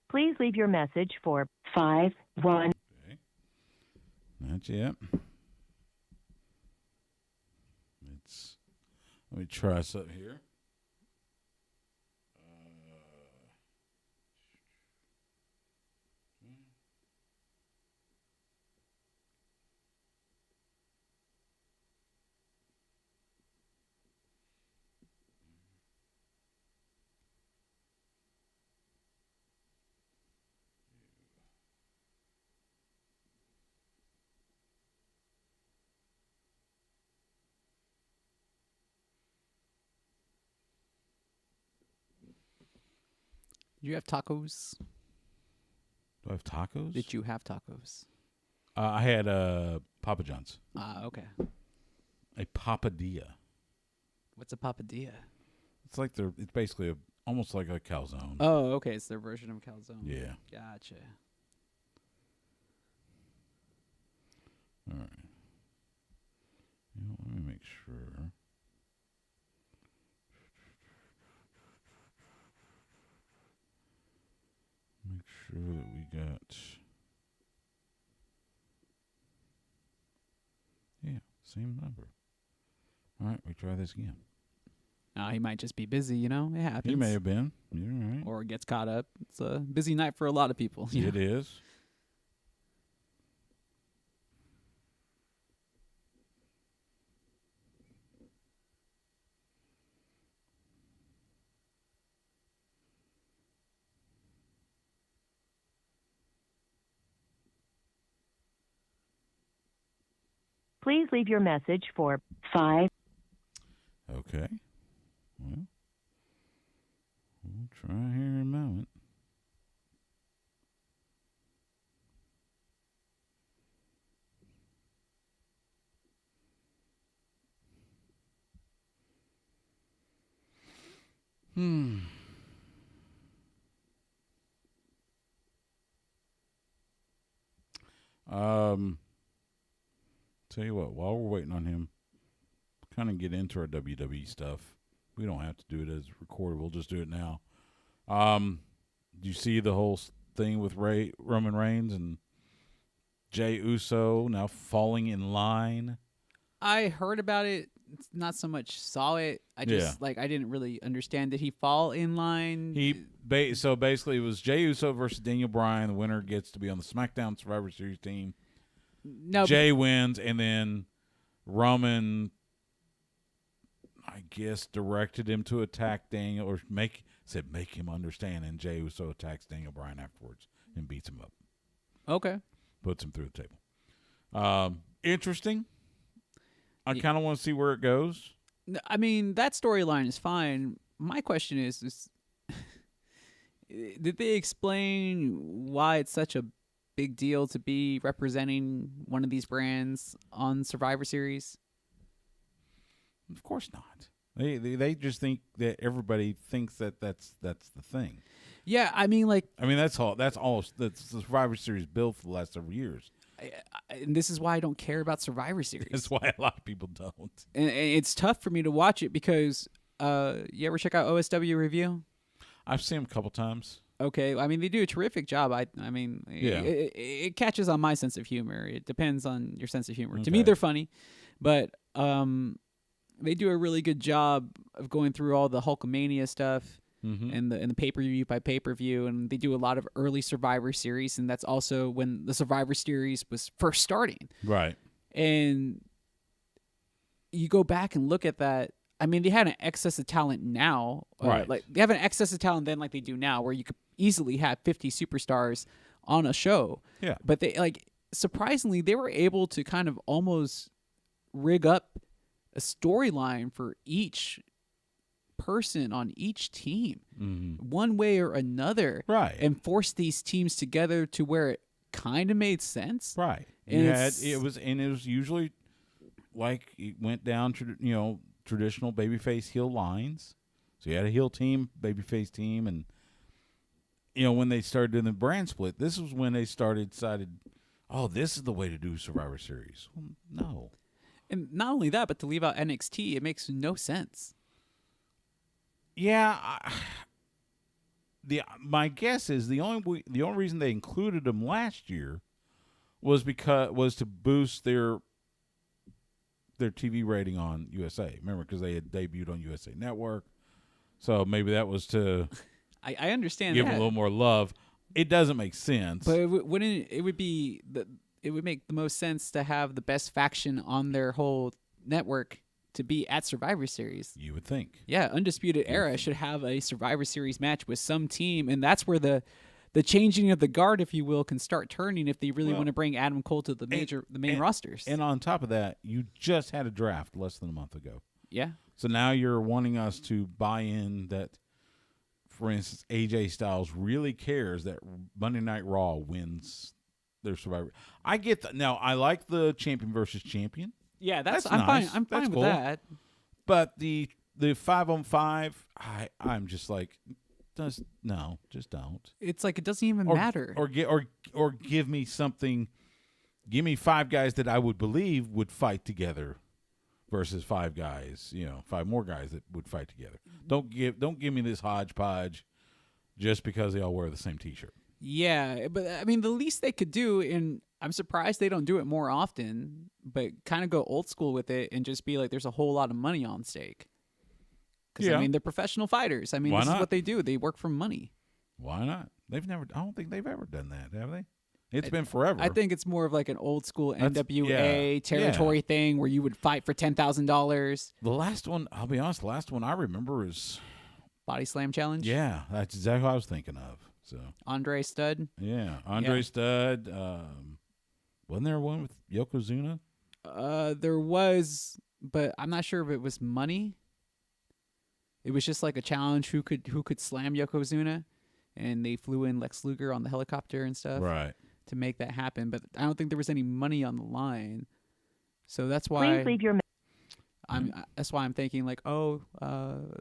Please leave your message for 51. Okay. Not yet. Let me try something here. Did you have tacos? Do I have tacos? Did you have tacos? I had Papa John's. Okay. A papadilla. What's a papadilla? It's like it's basically almost like a calzone. Oh, okay. It's their version of calzone. Yeah. Gotcha. All right. Let me make sure. Make sure that we got. Yeah, same number. All right, we try this again. He might just be busy, It happens. He may have been. You're right. Or gets caught up. It's a busy night for a lot of people. It is. Please leave your message for 5. Okay. Well, we'll try here in a moment. Tell you what, while we're waiting on him, kind of get into our WWE stuff. We don't have to do it as recorded. We'll just do it now. Do you see the whole thing with Roman Reigns and Jey Uso now falling in line? I heard about it. Not so much saw it. I just I didn't really understand. Did he fall in line? So basically, it was Jey Uso versus Daniel Bryan. The winner gets to be on the SmackDown Survivor Series team. No, Jey wins, and then Roman, I guess, directed him to attack Daniel, or said make him understand. And Jey Uso attacks Daniel Bryan afterwards and beats him up. Okay. Puts him through the table. Interesting. I kind of want to see where it goes. I mean, that storyline is fine. My question is did they explain why it's such a big deal to be representing one of these brands on Survivor Series? Of course not. They just think that everybody thinks that that's the thing. Yeah, I mean, that's all that's the Survivor Series built for the last several years. And this is why I don't care about Survivor Series. That's why a lot of people don't. And it's tough for me to watch it because you ever check out OSW Review? I've seen them a couple times. Okay, I mean, they do a terrific job. I mean, yeah. it catches on my sense of humor. It depends on your sense of humor. Okay. To me, they're funny, but they do a really good job of going through all the Hulkamania stuff. Mm-hmm. And the pay-per-view by pay-per-view, and they do a lot of early Survivor Series, and that's also when the Survivor Series was first starting. Right. And you go back and look at that. I mean, they had an excess of talent now. Right. Like they have an excess of talent then like they do now, where you could easily have 50 superstars on a show. Yeah. But surprisingly, they were able to kind of almost rig up a storyline for each person on each team, one way or another, right, and force these teams together to where it kind of made sense, right. And it was usually like it went down to traditional babyface heel lines. So you had a heel team, babyface team, and when they started doing the brand split, this was when they decided, oh, this is the way to do Survivor Series. Well, no, and not only that, but to leave out NXT, it makes no sense. Yeah, my guess is the only reason they included them last year was to boost their TV rating on USA. Remember, because they had debuted on USA Network, so maybe that was to I understand give that. them a little more love. It doesn't make sense, but it would make the most sense to have the best faction on their whole network to be at Survivor Series. You would think. Yeah, Undisputed Era should have a Survivor Series match with some team, and that's where the changing of the guard, if you will, can start turning if they really want to bring Adam Cole to the main rosters. And on top of that, you just had a draft less than a month ago. Yeah. So now you're wanting us to buy in that for instance, AJ Styles really cares that Monday Night Raw wins their Survivor. I get that. Now, I like the champion versus champion, Yeah, That's I'm nice. fine. I'm That's fine cool. with that. but the 5-on-5, I'm just like, just don't. It's like it doesn't even matter. Or give me something. Give me 5 guys that I would believe would fight together, versus 5 guys. 5 more guys that would fight together. Don't give me this hodgepodge, just because they all wear the same T-shirt. Yeah, but I mean, the least they could do, and I'm surprised they don't do it more often, but kind of go old school with it and just be like, there's a whole lot of money on stake. Because, Yeah. I mean, they're professional fighters. I mean, Why this not? is what they do. They work for money. Why not? I don't think they've ever done that, have they? It's been forever. I think it's more of like an old school That's- NWA yeah, territory thing where you would fight for $10,000. the last one, I'll be honest, the last one I remember is, Body slam challenge. yeah, that's exactly what I was thinking of. So, Andre Stud. yeah, Andre Yeah. Stud. Wasn't there one with Yokozuna? There was, but I'm not sure if it was money. It was just like a challenge who could slam Yokozuna, and they flew in Lex Luger on the helicopter and stuff Right. to make that happen. But I don't think there was any money on the line, so that's why Please leave your that's why I'm thinking like,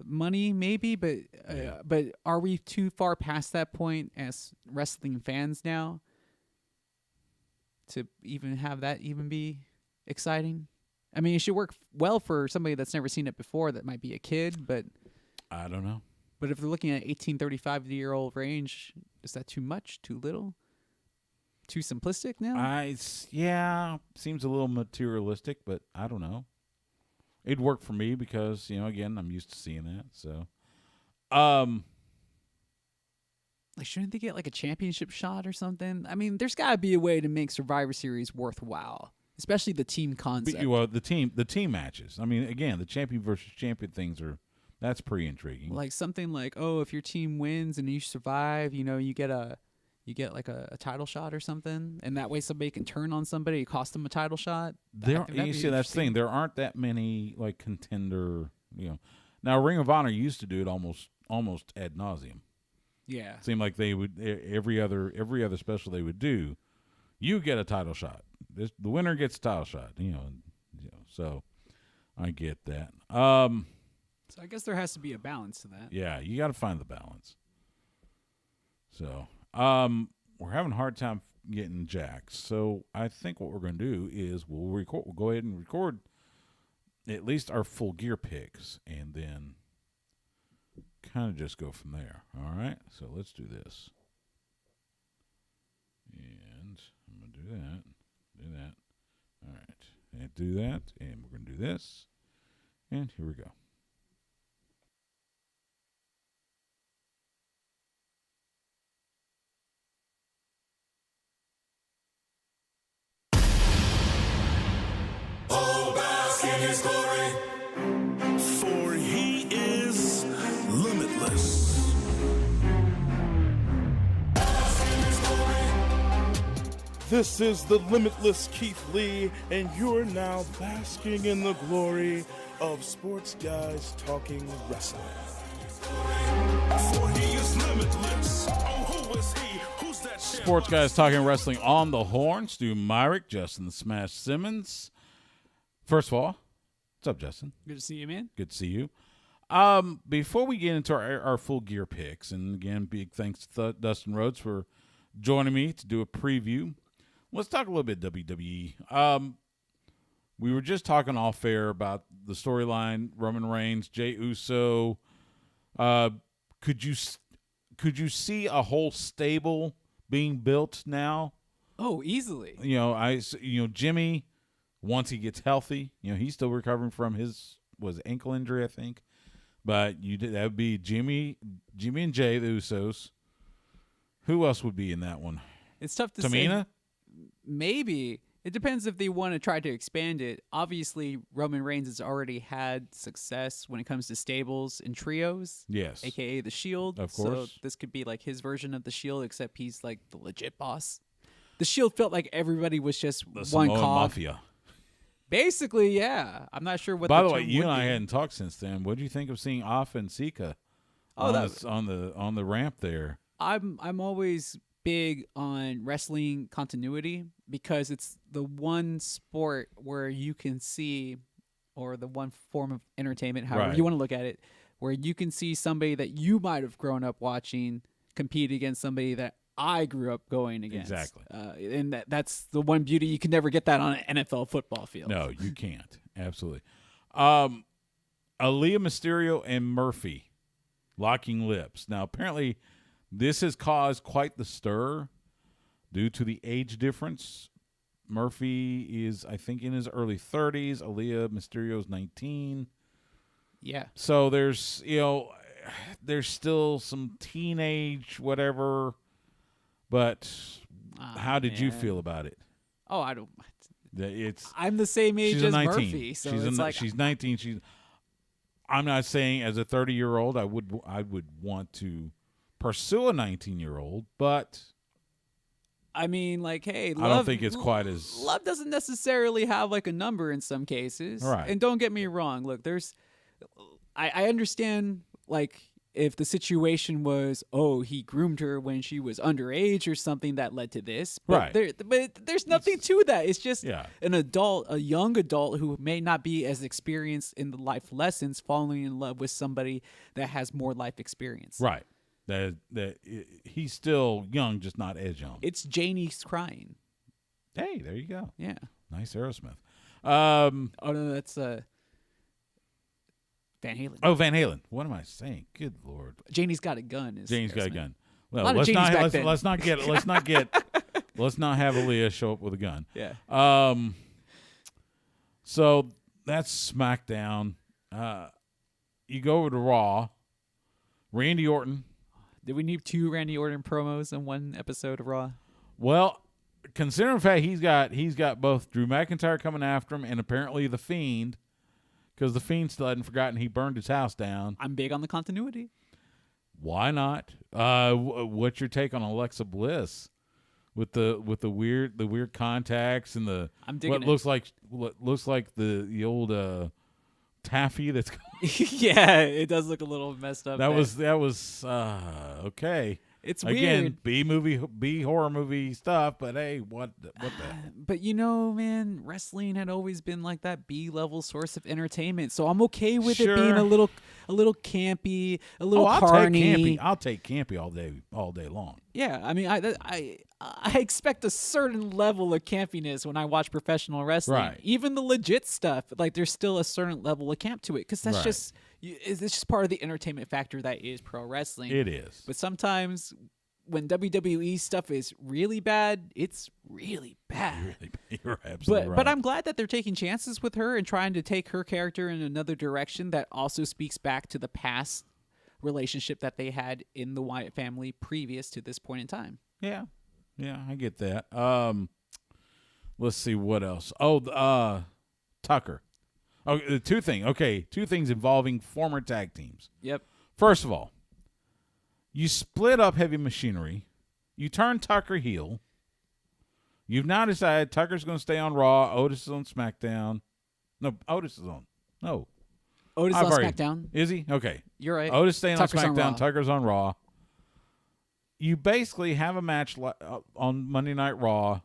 money maybe, but Yeah. but are we too far past that point as wrestling fans now to even have that even be exciting? I mean, it should work well for somebody that's never seen it before that might be a kid, but I don't know. if they're looking at 18-35-year-old range, is that too much, too little, too simplistic now? Yeah, seems a little materialistic, but I don't know. It'd work for me because, again, I'm used to seeing that. So, Like, shouldn't they get like a championship shot or something? I mean, there's got to be a way to make Survivor Series worthwhile, especially the team concept. well, the team matches. I mean, again, the champion versus champion things that's pretty intriguing. Like something like, if your team wins and you survive, you get like a title shot or something, and that way somebody can turn on somebody, cost them a title shot. You see, that's the thing. There aren't that many like contender. Now Ring of Honor used to do it almost ad nauseum. Yeah. Seemed like they would every other special they would do. You get a title shot. The winner gets a title shot. So I get that. So I guess there has to be a balance to that. Yeah, you got to find the balance. So we're having a hard time getting jacks. So I think what we're going to do is we'll go ahead and record at least our full gear picks, and then kind of just go from there. All right, so let's do this. And I'm going to do that. All right, and do that, and we're going to do this, and here we go. For he is limitless. This is the limitless Keith Lee, and you're now basking in the glory of sports guys talking wrestling. For he is limitless. Oh, who is he? Who's that? Sports guys talking wrestling on the horn. Stu Myrick, Justin Smash Simmons. First of all, what's up, Justin? Good to see you, man. Good to see you. Before we get into our full gear picks, and again, big thanks to Dustin Rhodes for joining me to do a preview. Let's talk a little bit WWE. We were just talking off air about the storyline: Roman Reigns, Jey Uso. Could you see a whole stable being built now? Oh, easily. Jimmy, once he gets healthy, he's still recovering from his ankle injury, I think. But that would be Jimmy and Jey, the Usos. Who else would be in that one? It's tough to Tamina? say. Maybe. It depends if they want to try to expand it. Obviously, Roman Reigns has already had success when it comes to stables and trios. Yes. AKA the Shield. Of course. So this could be like his version of the Shield, except he's like the legit boss. The Shield felt like everybody was just The one Samoan cog. Mafia. Basically, yeah. I'm not sure what By the term way, you would and I be. hadn't talked since then. What do you think of seeing Afa and Sika Oh, on the ramp there. I'm always big on wrestling continuity because it's the one sport where you can see, or the one form of entertainment, however Right. you want to look at it, where you can see somebody that you might have grown up watching compete against somebody that I grew up going against. Exactly. And that's the one beauty. You can never get that on an NFL football field. No, you can't. Absolutely. Aaliyah Mysterio and Murphy locking lips. Now, apparently, this has caused quite the stir due to the age difference. Murphy is, I think, in his early 30s. Aaliyah Mysterio's 19. Yeah. So there's still some teenage whatever. But how did you feel about it? Oh, I don't. I'm the same age she's as 19. Murphy, so she's 19. I'm not saying as a 30-year-old I would want to pursue a 19-year-old, but I mean, like, hey, I don't think it's quite as love doesn't necessarily have like a number in some cases, right? And don't get me wrong. Look, I understand, like, if the situation was, oh, he groomed her when she was underage or something that led to this. But right. But there's nothing to that. It's just an adult, a young adult who may not be as experienced in the life lessons falling in love with somebody that has more life experience. Right. He's still young, just not as young. It's Janie's crying. Hey, there you go. Yeah. Nice Aerosmith. Oh, no, that's Van Halen. Oh, Van Halen. What am I saying? Good Lord. Janie's Got a Gun. Janie's Got a Gun. Well, let's not have Aaliyah show up with a gun. Yeah. So that's SmackDown. You go over to Raw. Randy Orton. Did we need 2 Randy Orton promos in one episode of Raw? Well, considering the fact he's got both Drew McIntyre coming after him and apparently the Fiend, because the Fiend still hadn't forgotten he burned his house down. I'm big on the continuity. Why not? What's your take on Alexa Bliss with the weird contacts and the what looks like the old taffy that's yeah, it does look a little messed up. That was okay. It's again weird. B horror movie stuff, but hey, what the But man, wrestling had always been like that B-level source of entertainment, so I'm okay with it being a little campy, a little carny. I'll take campy all day long. Yeah, I mean, I expect a certain level of campiness when I watch professional wrestling. Right. Even the legit stuff, like there's still a certain level of camp to it because that's it's just part of the entertainment factor that is pro wrestling. It is. But sometimes when WWE stuff is really bad, it's really bad. You're absolutely right. But I'm glad that they're taking chances with her and trying to take her character in another direction that also speaks back to the past relationship that they had in the Wyatt family previous to this point in time. Yeah, I get that. Let's see what else. Oh, Tucker. Oh, two things involving former tag teams. Yep. First of all, you split up Heavy Machinery. You turn Tucker heel. You've now decided Tucker's going to stay on Raw. Otis is on SmackDown. No, Otis is on. No. Otis on SmackDown. Is he? Okay. You're right. Otis staying Tucker's on SmackDown. on Tucker's on Raw. You basically have a match on Monday Night Raw.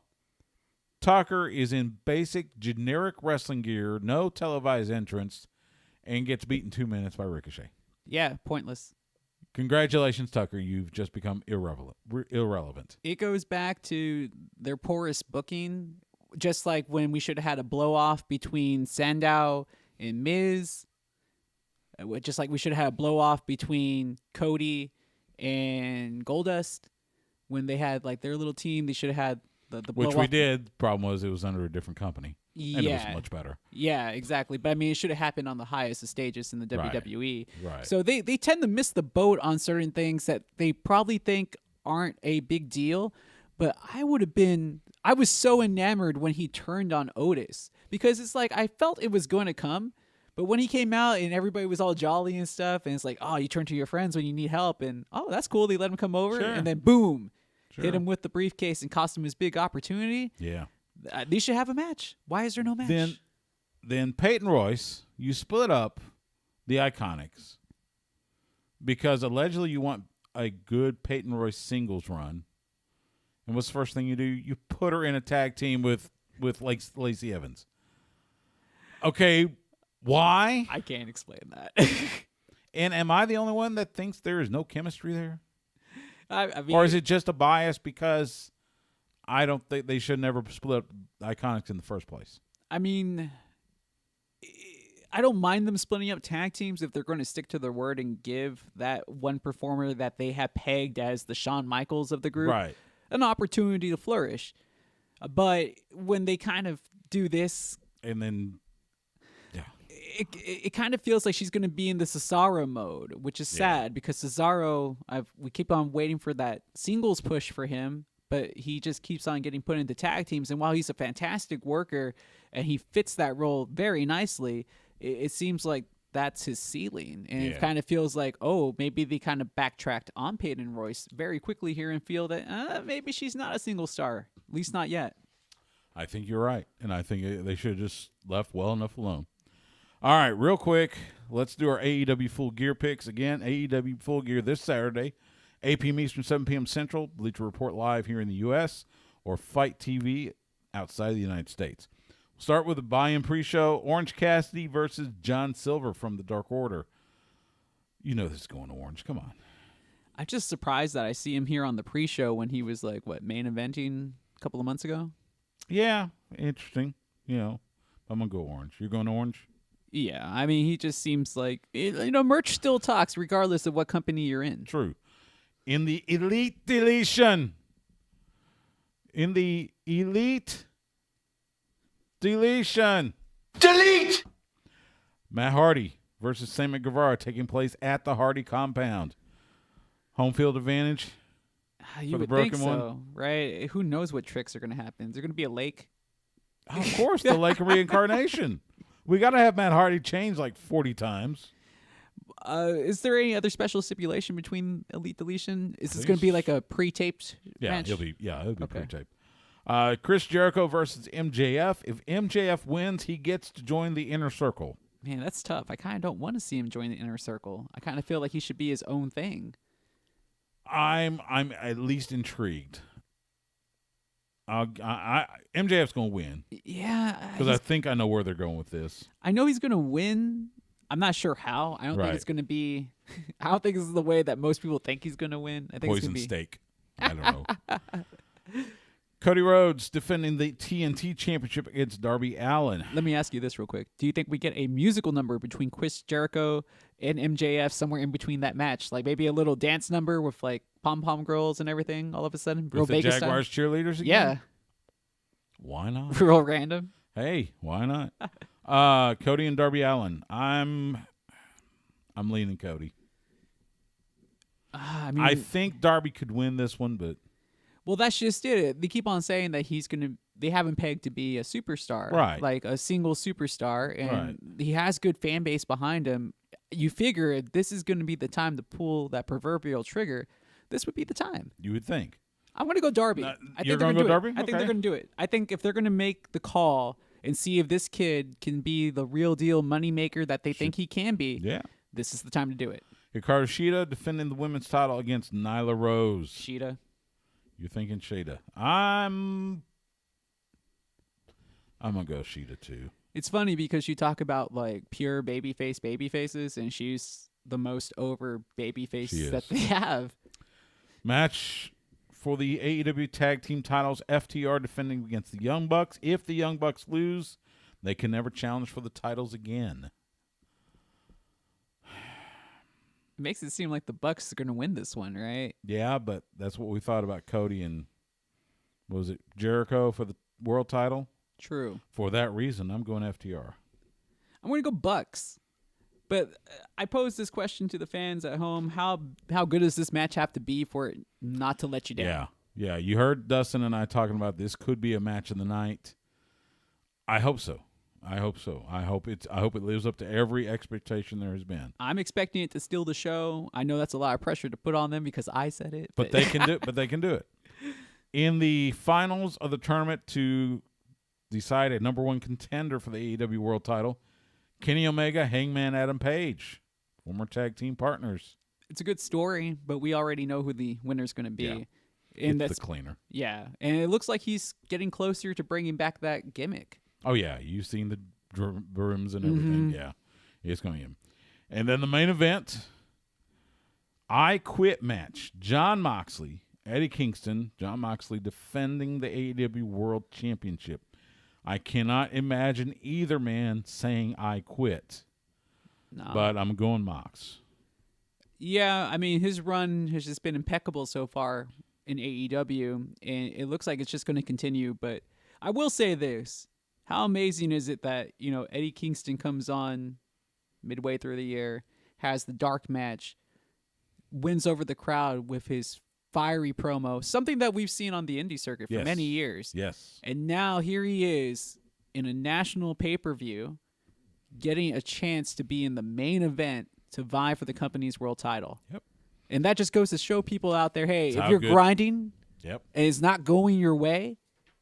Tucker is in basic generic wrestling gear, no televised entrance, and gets beaten 2 minutes by Ricochet. Yeah, pointless. Congratulations, Tucker. You've just become irrelevant. It goes back to their porous booking, just like when we should have had a blow-off between Sandow and Miz, just like we should have had a blow-off between Cody and Goldust. When they had like their little team, they should have had the which we did. Problem was it was under a different company. Yeah. And it was much better. Yeah, exactly. But I mean, it should have happened on the highest of stages in the WWE. Right. So they tend to miss the boat on certain things that they probably think aren't a big deal. But I was so enamored when he turned on Otis because it's like I felt it was going to come. But when he came out and everybody was all jolly and stuff, and it's like, oh, you turn to your friends when you need help. And, oh, that's cool. They let him come over. Sure. And then, boom, Sure. hit him with the briefcase and cost him his big opportunity. Yeah. They should have a match. Why is there no match? Then Peyton Royce, you split up the Iconics. because allegedly you want a good Peyton Royce singles run. And what's the first thing you do? You put her in a tag team with Lacey Evans. Okay, why? I can't explain that. And am I the only one that thinks there is no chemistry there? I mean, Or is it just a bias because I don't think they should never split up Iconics in the first place? I mean, I don't mind them splitting up tag teams if they're going to stick to their word and give that one performer that they have pegged as the Shawn Michaels of the group an opportunity to flourish. But when they kind of do this, and then it kind of feels like she's going to be in the Cesaro mode, which is sad because Cesaro, we keep on waiting for that singles push for him, but he just keeps on getting put into tag teams. And while he's a fantastic worker and he fits that role very nicely, it seems like that's his ceiling. And it kind of feels like, oh, maybe they kind of backtracked on Peyton Royce very quickly here and feel that maybe she's not a single star, at least not yet. I think you're right, and I think they should have just left well enough alone. All right, real quick, let's do our AEW Full Gear picks. Again, AEW Full Gear this Saturday, 8 p.m. Eastern, 7 p.m. Central, Bleacher Report Live here in the U.S., or Fight TV outside the United States. We'll start with the buy-in pre-show, Orange Cassidy versus John Silver from the Dark Order. You know this is going to Orange. Come on. I'm just surprised that I see him here on the pre-show when he was main eventing a couple of months ago. Yeah, interesting. I'm going to go Orange. You're going Orange? Yeah, I mean, he just seems like, merch still talks regardless of what company you're in. True. In the Elite Deletion. Delete! Matt Hardy versus Sammy Guevara taking place at the Hardy compound. Home field advantage You for the would broken think one. so, right? Who knows what tricks are going to happen? Is there going to be a lake? Oh, of course, the Lake of Reincarnation. We got to have Matt Hardy change like 40 times. Is there any other special stipulation between Elite Deletion? Is this going to be like a pre-taped match? It'll be Okay. pre-taped. Chris Jericho versus MJF. If MJF wins, he gets to join the Inner Circle. Man, that's tough. I kind of don't want to see him join the Inner Circle. I kind of feel like he should be his own thing. I'm at least intrigued. MJF's going to win. Yeah. Because I think I know where they're going with this. I know he's going to win. I'm not sure how. I don't think it's going to be. I don't think this is the way that most people think he's going to win. I think Poison it's going to be steak. I don't know. Cody Rhodes defending the TNT Championship against Darby Allin. Let me ask you this real quick. Do you think we get a musical number between Chris Jericho and MJF somewhere in between that match? Like maybe a little dance number with like pom-pom girls and everything all of a sudden? Real With the Vegas Jaguars cheerleaders again? Yeah. Why not? Real random. Hey, why not? Cody and Darby Allin. I'm leaning Cody. I mean, I think Darby could win this one, but well, that's just it. They keep on saying that they have him pegged to be a superstar. Right. Like a single superstar. And he has good fan base behind him. You figure if this is going to be the time to pull that proverbial trigger, this would be the time. you would think. I'm going to go Darby. You're going to go Darby? I think they're going to do it. I think if they're going to make the call and see if this kid can be the real deal moneymaker that they think he can be, this is the time to do it. Hikaru Shida defending the women's title against Nyla Rose. Shida. You're thinking Shida. I'm going to go Shida too. It's funny because you talk about like pure baby faces, and she's the most over baby face that they have. Match for the AEW Tag Team titles, FTR defending against the Young Bucks. If the Young Bucks lose, they can never challenge for the titles again. It makes it seem like the Bucks are going to win this one, right? Yeah, but that's what we thought about Cody and, what was it, Jericho for the world title? True. For that reason, I'm going FTR. I'm going to go Bucks. But I pose this question to the fans at home. How good does this match have to be for it not to let you down? Yeah. You heard Dustin and I talking about this could be a match of the night. I hope so. I hope it lives up to every expectation there has been. I'm expecting it to steal the show. I know that's a lot of pressure to put on them because I said it. But they can do it. In the finals of the tournament to decide a number one contender for the AEW World title, Kenny Omega, Hangman Adam Page, former tag team partners. it's a good story, but we already know who the winner's going to be. Yeah. And It's that's the cleaner. Yeah, and it looks like he's getting closer to bringing back that gimmick. Oh, yeah. You've seen the brooms and everything. Yeah. It's going to be him. And then the main event, I Quit match. Jon Moxley, Eddie Kingston, Jon Moxley defending the AEW World Championship. I cannot imagine either man saying I quit, No. but I'm going Mox. Yeah, I mean, his run has just been impeccable so far in AEW, and it looks like it's just going to continue. But I will say this. How amazing is it that, Eddie Kingston comes on midway through the year, has the dark match, wins over the crowd with his fiery promo, something that we've seen on the indie circuit for many years. Yes. And now here he is in a national pay-per-view getting a chance to be in the main event to vie for the company's world title. Yep. And that just goes to show people out there, hey, It's if how you're good- grinding Yep. and it's not going your way,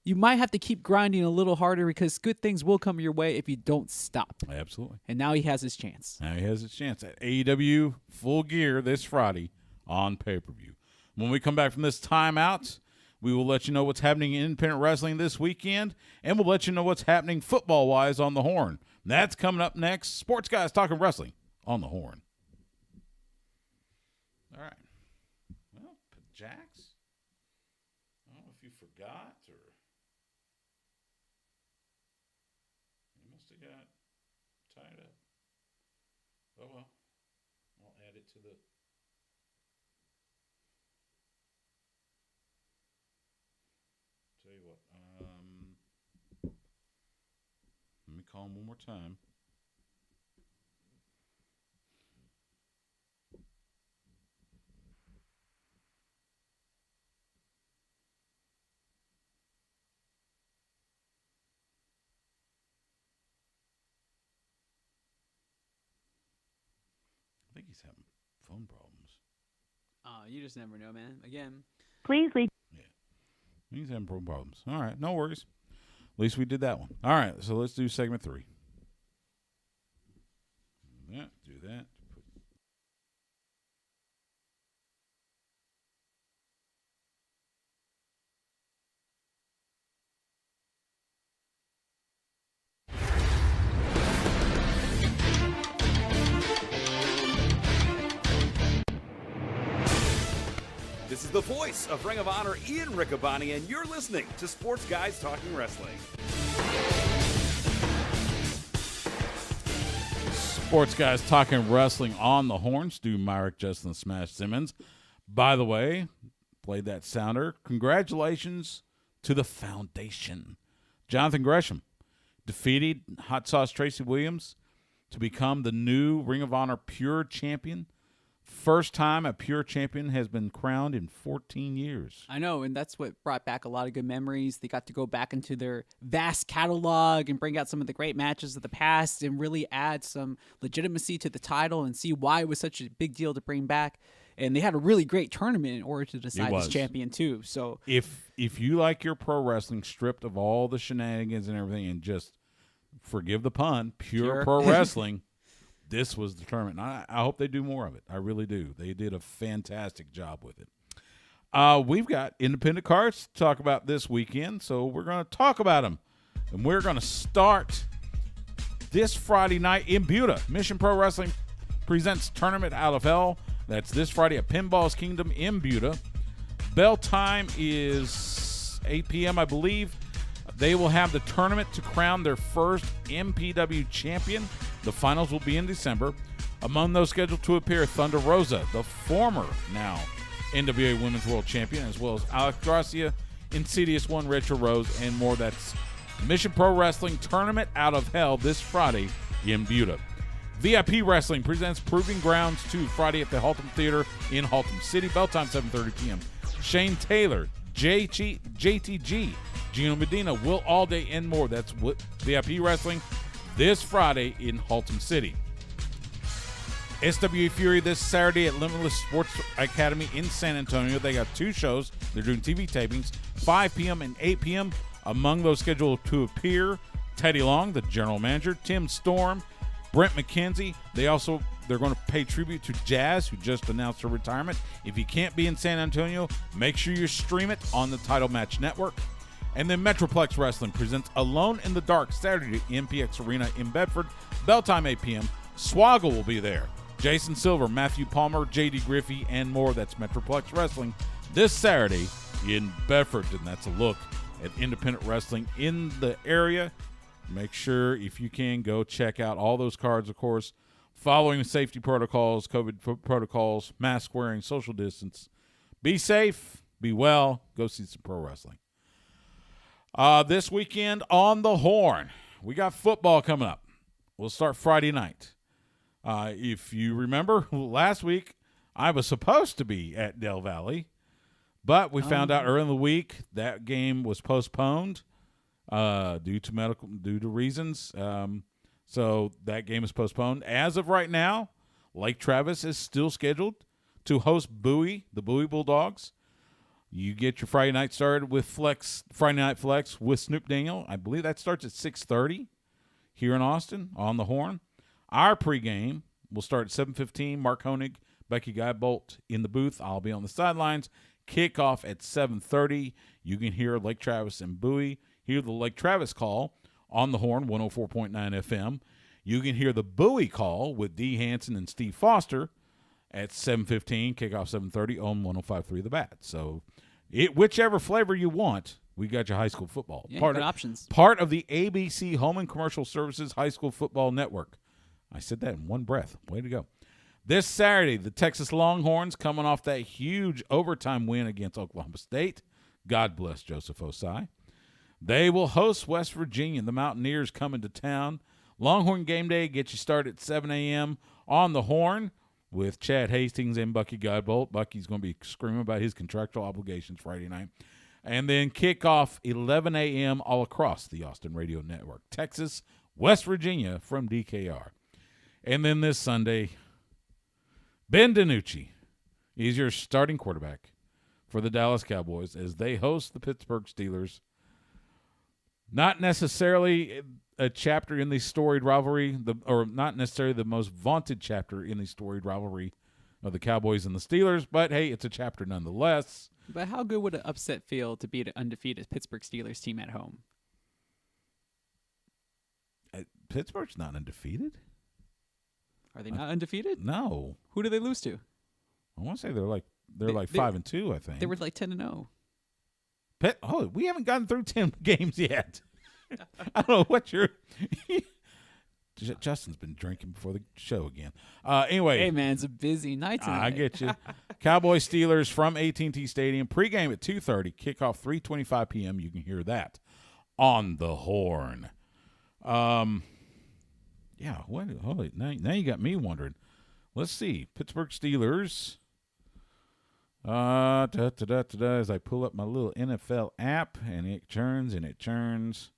you might have to keep grinding a little harder because good things will come your way if you don't stop. Absolutely. And now he has his chance. Now he has his chance at AEW Full Gear this Friday on pay-per-view. When we come back from this timeout, we will let you know what's happening in independent wrestling this weekend, and we'll let you know what's happening football-wise on the Horn. That's coming up next. Sports Guys Talking Wrestling on the Horn. All right. Well, Jax, I don't know if you forgot or you must have got tied up. Oh, well. I'll add it to the... Tell you what. Let me call him one more time. I think he's having phone problems. You just never know, man. Again, Please leave. He's having phone problems. All right, no worries. At least we did that one. All right, so let's do segment 3. Do that. This is the voice of Ring of Honor, Ian Riccaboni, and you're listening to Sports Guys Talking Wrestling. Sports Guys Talking Wrestling on the Horn. Stu Myrick, Justin Smash Simmons. By the way, played that sounder. Congratulations to the Foundation. Jonathan Gresham defeated Hot Sauce Tracy Williams to become the new Ring of Honor Pure Champion. First time a Pure Champion has been crowned in 14 years. I know, and that's what brought back a lot of good memories. They got to go back into their vast catalog and bring out some of the great matches of the past and really add some legitimacy to the title and see why it was such a big deal to bring back. And they had a really great tournament in order to decide this champion too. So if you like your pro wrestling stripped of all the shenanigans and everything and just, forgive the pun, pure pro wrestling, this was the tournament. And I hope they do more of it. I really do. They did a fantastic job with it. We've got independent cards to talk about this weekend, so we're going to talk about them. And we're going to start this Friday night in Buda. Mission Pro Wrestling presents Tournament Out of Hell. That's this Friday at Pinball's Kingdom in Buda. Bell time is 8 p.m., I believe. They will have the tournament to crown their first MPW champion. The finals will be in December. Among those scheduled to appear, Thunder Rosa, the former now NWA Women's World Champion, as well as Alex Gracia, Insidious One, Retro Rose, and more. That's Mission Pro Wrestling Tournament Out of Hell this Friday in Buda. VIP Wrestling presents Proving Grounds 2 Friday at the Haltom Theater in Haltom City. Bell time 7:30 p.m. Shane Taylor, JTG, Gino Medina, Will Allday, and more. That's VIP Wrestling this Friday in Haltom City. SWE Fury this Saturday at Limitless Sports Academy in San Antonio. They got 2 shows. They're doing TV tapings, 5 p.m. and 8 p.m. Among those scheduled to appear, Teddy Long, the general manager, Tim Storm, Brent McKenzie. They also they're going to pay tribute to Jazz, who just announced her retirement. If you can't be in San Antonio, make sure you stream it on the Title Match Network. And then Metroplex Wrestling presents Alone in the Dark Saturday at MPX Arena in Bedford. Bell time 8 p.m. Swoggle will be there. Jason Silver, Matthew Palmer, J.D. Griffey, and more. That's Metroplex Wrestling this Saturday in Bedford. And that's a look at independent wrestling in the area. Make sure, if you can, go check out all those cards, of course, following the safety protocols, COVID protocols, mask wearing, social distance. Be safe, be well, go see some pro wrestling. This weekend on the Horn, we got football coming up. We'll start Friday night. If you remember, last week I was supposed to be at Del Valley, but we found out early in the week that game was postponed due to reasons. So that game is postponed. As of right now, Lake Travis is still scheduled to host Bowie, the Bowie Bulldogs. You get your Friday night started with Friday Night Flex with Snoop Daniel. I believe that starts at 6:30 here in Austin on the Horn. Our pregame will start at 7:15. Mark Honig, Becky Guybolt in the booth. I'll be on the sidelines. Kickoff at 7:30. You can hear Lake Travis and Bowie. Hear the Lake Travis call on the Horn, 104.9 FM. You can hear the Bowie call with Dee Hansen and Steve Foster at 7:15. Kickoff 7:30 on 105.3 The Bat. So whichever flavor you want, we got your high school football. Yeah, good options. Part of the ABC Home and Commercial Services High School Football Network. I said that in one breath. Way to go. This Saturday, the Texas Longhorns coming off that huge overtime win against Oklahoma State. God bless Joseph Osai. They will host West Virginia. The Mountaineers coming to town. Longhorn Game Day gets you started at 7 a.m. on the Horn with Chad Hastings and Bucky Godbolt. Bucky's going to be screaming about his contractual obligations Friday night. And then kickoff 11 a.m. all across the Austin Radio Network. Texas, West Virginia from DKR. And then this Sunday, Ben DiNucci is your starting quarterback for the Dallas Cowboys as they host the Pittsburgh Steelers. Not necessarily a chapter in the storied rivalry, or not necessarily the most vaunted chapter in the storied rivalry of the Cowboys and the Steelers, but hey, it's a chapter nonetheless. But how good would an upset feel to beat an undefeated Pittsburgh Steelers team at home? Pittsburgh's not undefeated. Are they not undefeated? No. Who do they lose to? I want to say they're like 5-2, I think. They were like 10-0. We haven't gotten through 10 games yet. I don't know what you're Justin's been drinking before the show again. Anyway. Hey, man, it's a busy night tonight. I get you. Cowboys Steelers from AT&T Stadium. Pregame at 2:30. Kickoff 3:25 p.m. You can hear that on the Horn. Yeah, now you got me wondering. Let's see. Pittsburgh Steelers. As I pull up my little NFL app, and it churns.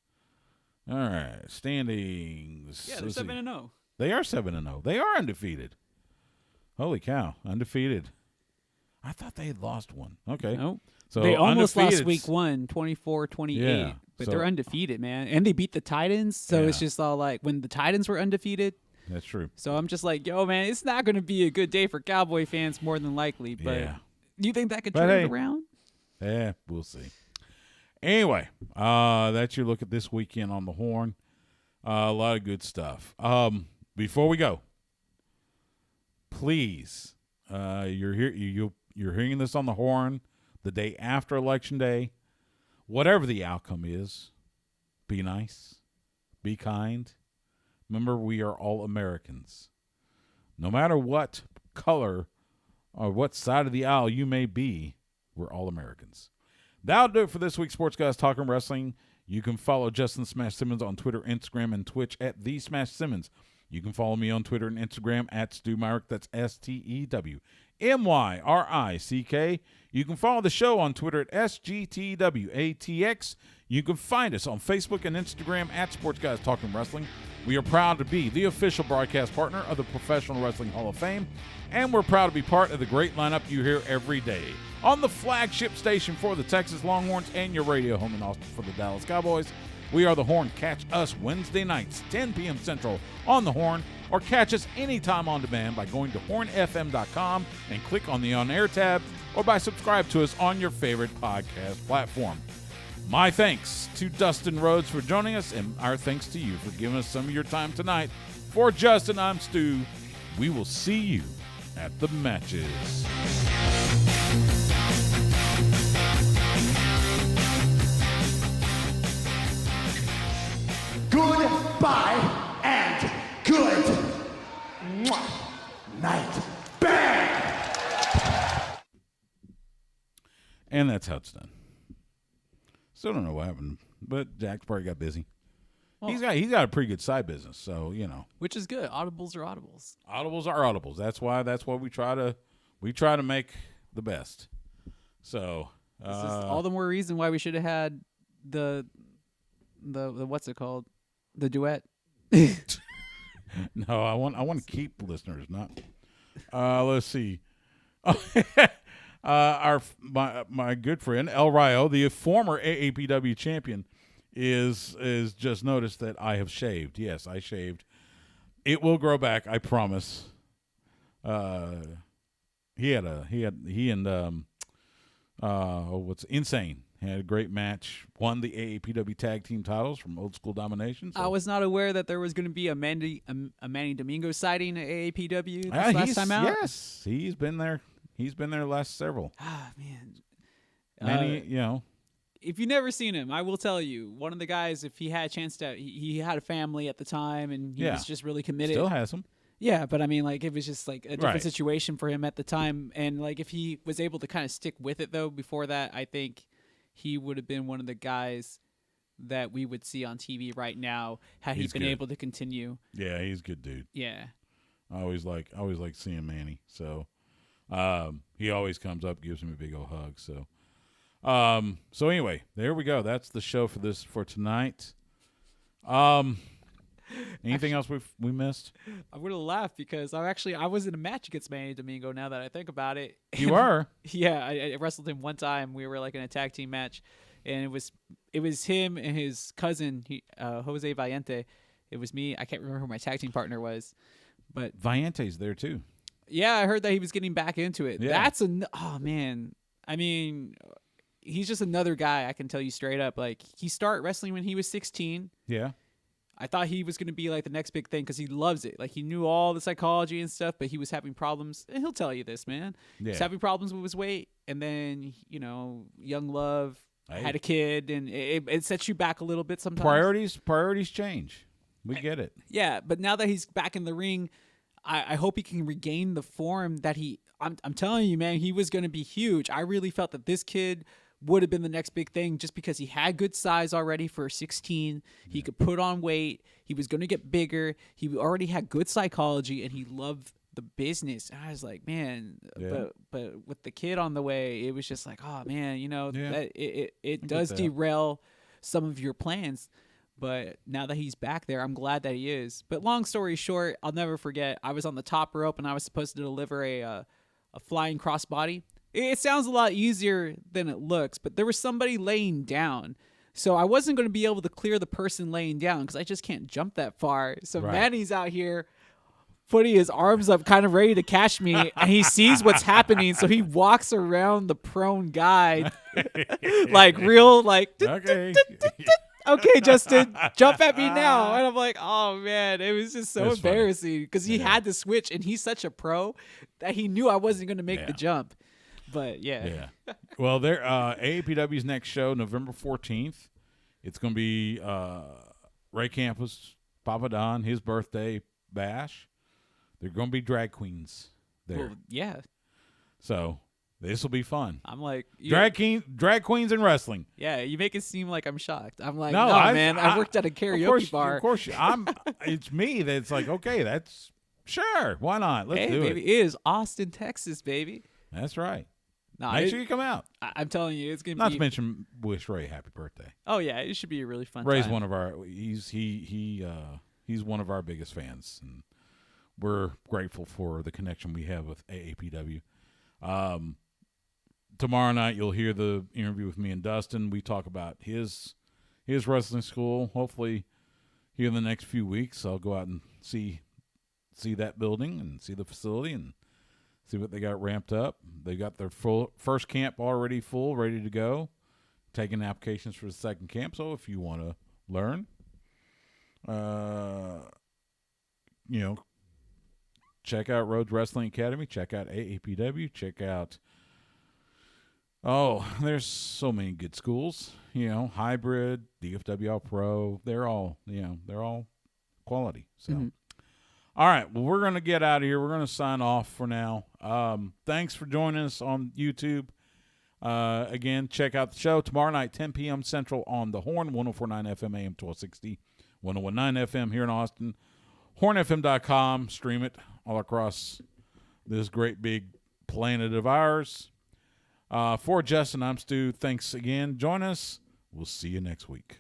All right, standings. Yeah, they're 7-0. They are 7-0. They are undefeated. Holy cow, undefeated. I thought they had lost one. Okay. Nope. So they almost lost undefeated. week 1, 24-28. Yeah, but so- they're undefeated, man. And they beat the Titans, so it's Yeah. just all like when the Titans were undefeated. That's true. So I'm just like, yo, man, it's not going to be a good day for Cowboy fans more than likely. But Yeah. do you think that could But turn hey. it around? Yeah, we'll see. Anyway, that's your look at this weekend on the Horn. A lot of good stuff. Before we go, please, you're here. You're hearing this on the Horn the day after Election Day. Whatever the outcome is, be nice, be kind. Remember, we are all Americans. No matter what color or what side of the aisle you may be, we're all Americans. That'll do it for this week's Sports Guys Talking Wrestling. You can follow Justin Smash Simmons on Twitter, Instagram, and Twitch at The Smash Simmons. You can follow me on Twitter and Instagram at Stu Myrick. That's STEWMYRICK. You can follow the show on Twitter at SGTWATX. You can find us on Facebook and Instagram at Sports Guys Talking Wrestling. We are proud to be the official broadcast partner of the Professional Wrestling Hall of Fame, and we're proud to be part of the great lineup you hear every day on the flagship station for the Texas Longhorns and your radio home in Austin for the Dallas Cowboys. We are the Horn. Catch us Wednesday nights, 10 p.m. Central on the Horn. or catch us anytime on demand by going to hornfm.com and click on the On Air tab, or by subscribe to us on your favorite podcast platform. My thanks to Dustin Rhodes for joining us, and our thanks to you for giving us some of your time tonight. For Justin, I'm Stu. We will see you at the matches. Goodbye and good night. Bang! And that's how it's done. Still don't know what happened, but Jack's probably got busy. Well, He's got a pretty good side business, so which is good. Audibles are audibles. Audibles are audibles. That's why we try to make the best. So This is all the more reason why we should have had the what's it called? The duet. No, I want to keep listeners, not. Let's see. My good friend El Rayo, the former AEPW champion, is just noticed that I have shaved. Yes, I shaved. It will grow back, I promise. He and what's Insane had a great match, won the AEPW tag team titles from Old School Domination. So. I was not aware that there was going to be a Manny Domingo sighting at AAPW this last time out. Yes, he's been there. He's been there last several. Ah, man. Manny, If you've never seen him, I will tell you, one of the guys, if he had a chance to, he had a family at the time, and he was just really committed. Still has him. Yeah, but I mean, like, it was just like a different Right. situation for him at the time, and like if he was able to kind of stick with it though, before that, I think he would have been one of the guys that we would see on TV right now had he He's been good. able to continue. Yeah, he's a good dude. Yeah. I always like seeing Manny. So he always comes up, gives him a big old hug. So anyway, there we go. That's the show for tonight. Anything else we missed? I'm gonna laugh because I was in a match against Manny Domingo. Now that I think about it, You were. Yeah, I wrestled him one time. We were like in a tag team match, and it was him and his cousin, Jose Valiente. It was me. I can't remember who my tag team partner was, but Viante's there too. yeah, I heard that he was getting back into it. Yeah. Oh man, I mean, he's just another guy. I can tell you straight up. Like, he started wrestling when he was 16. Yeah. I thought he was going to be like the next big thing because he loves it. Like, he knew all the psychology and stuff, but he was having problems. And he'll tell you this, man. Yeah. He's having problems with his weight. And then, young love, Hey. had a kid, and it sets you back a little bit sometimes. Priorities change. We get it. Yeah, but now that he's back in the ring, I hope he can regain the form that I'm telling you, man, he was going to be huge. I really felt that this kid would have been the next big thing just because he had good size already for 16. He could put on weight. He was going to get bigger. He already had good psychology, and he loved the business. And I was like, man, but with the kid on the way, it was just like, oh man, that it does that. derail some of your plans. But now that he's back there, I'm glad that he is. But long story short, I'll never forget, I was on the top rope and I was supposed to deliver a flying crossbody. It sounds a lot easier than it looks, but there was somebody laying down. So I wasn't going to be able to clear the person laying down because I just can't jump that far. So Right. Manny's out here putting his arms up, kind of ready to catch me, and he sees what's happening, so he walks around the prone guy like real, like, Okay. okay, Justin, jump at me now. And I'm like, oh, man, it was just so That's funny. embarrassing because he had to switch, and he's such a pro that he knew I wasn't going to make the Yeah. jump. But, yeah. Yeah. Well, there AAPW's next show, November 14th. It's going to be Ray Campos, Papa Don, his birthday bash. They're going to be drag queens there. Well, yeah. So this will be fun. I'm like, Drag queens in wrestling. yeah, you make it seem like I'm shocked. I'm like, No, no, man, I worked at a karaoke bar. Of course, it's me that's like, okay, that's sure. Why not? Let's Hey, do baby, it. it is Austin, Texas, baby. That's right. No, Make sure you come out. I'm telling you, it's gonna Not be. to mention, wish Ray happy birthday. Oh yeah, it should be a really fun. Ray's time. one of our. He's one of our biggest fans, and we're grateful for the connection we have with AAPW. Tomorrow night you'll hear the interview with me and Dustin. We talk about his wrestling school. Hopefully, here in the next few weeks, I'll go out and see see that building and see the facility and see what they got ramped up. They got their first camp already full, ready to go, taking applications for the second camp. So if you want to learn, check out Rhodes Wrestling Academy, check out AEPW, check out, there's so many good schools, Hybrid, DFWL Pro, they're all quality. So, All right, well, we're going to get out of here. We're going to sign off for now. Thanks for joining us on YouTube. Again, check out the show tomorrow night, 10 p.m. Central on the Horn, 104.9 FM, AM 1260, 101.9 FM here in Austin. HornFM.com. Stream it all across this great big planet of ours. For Justin, I'm Stu. Thanks again. Join us. We'll see you next week.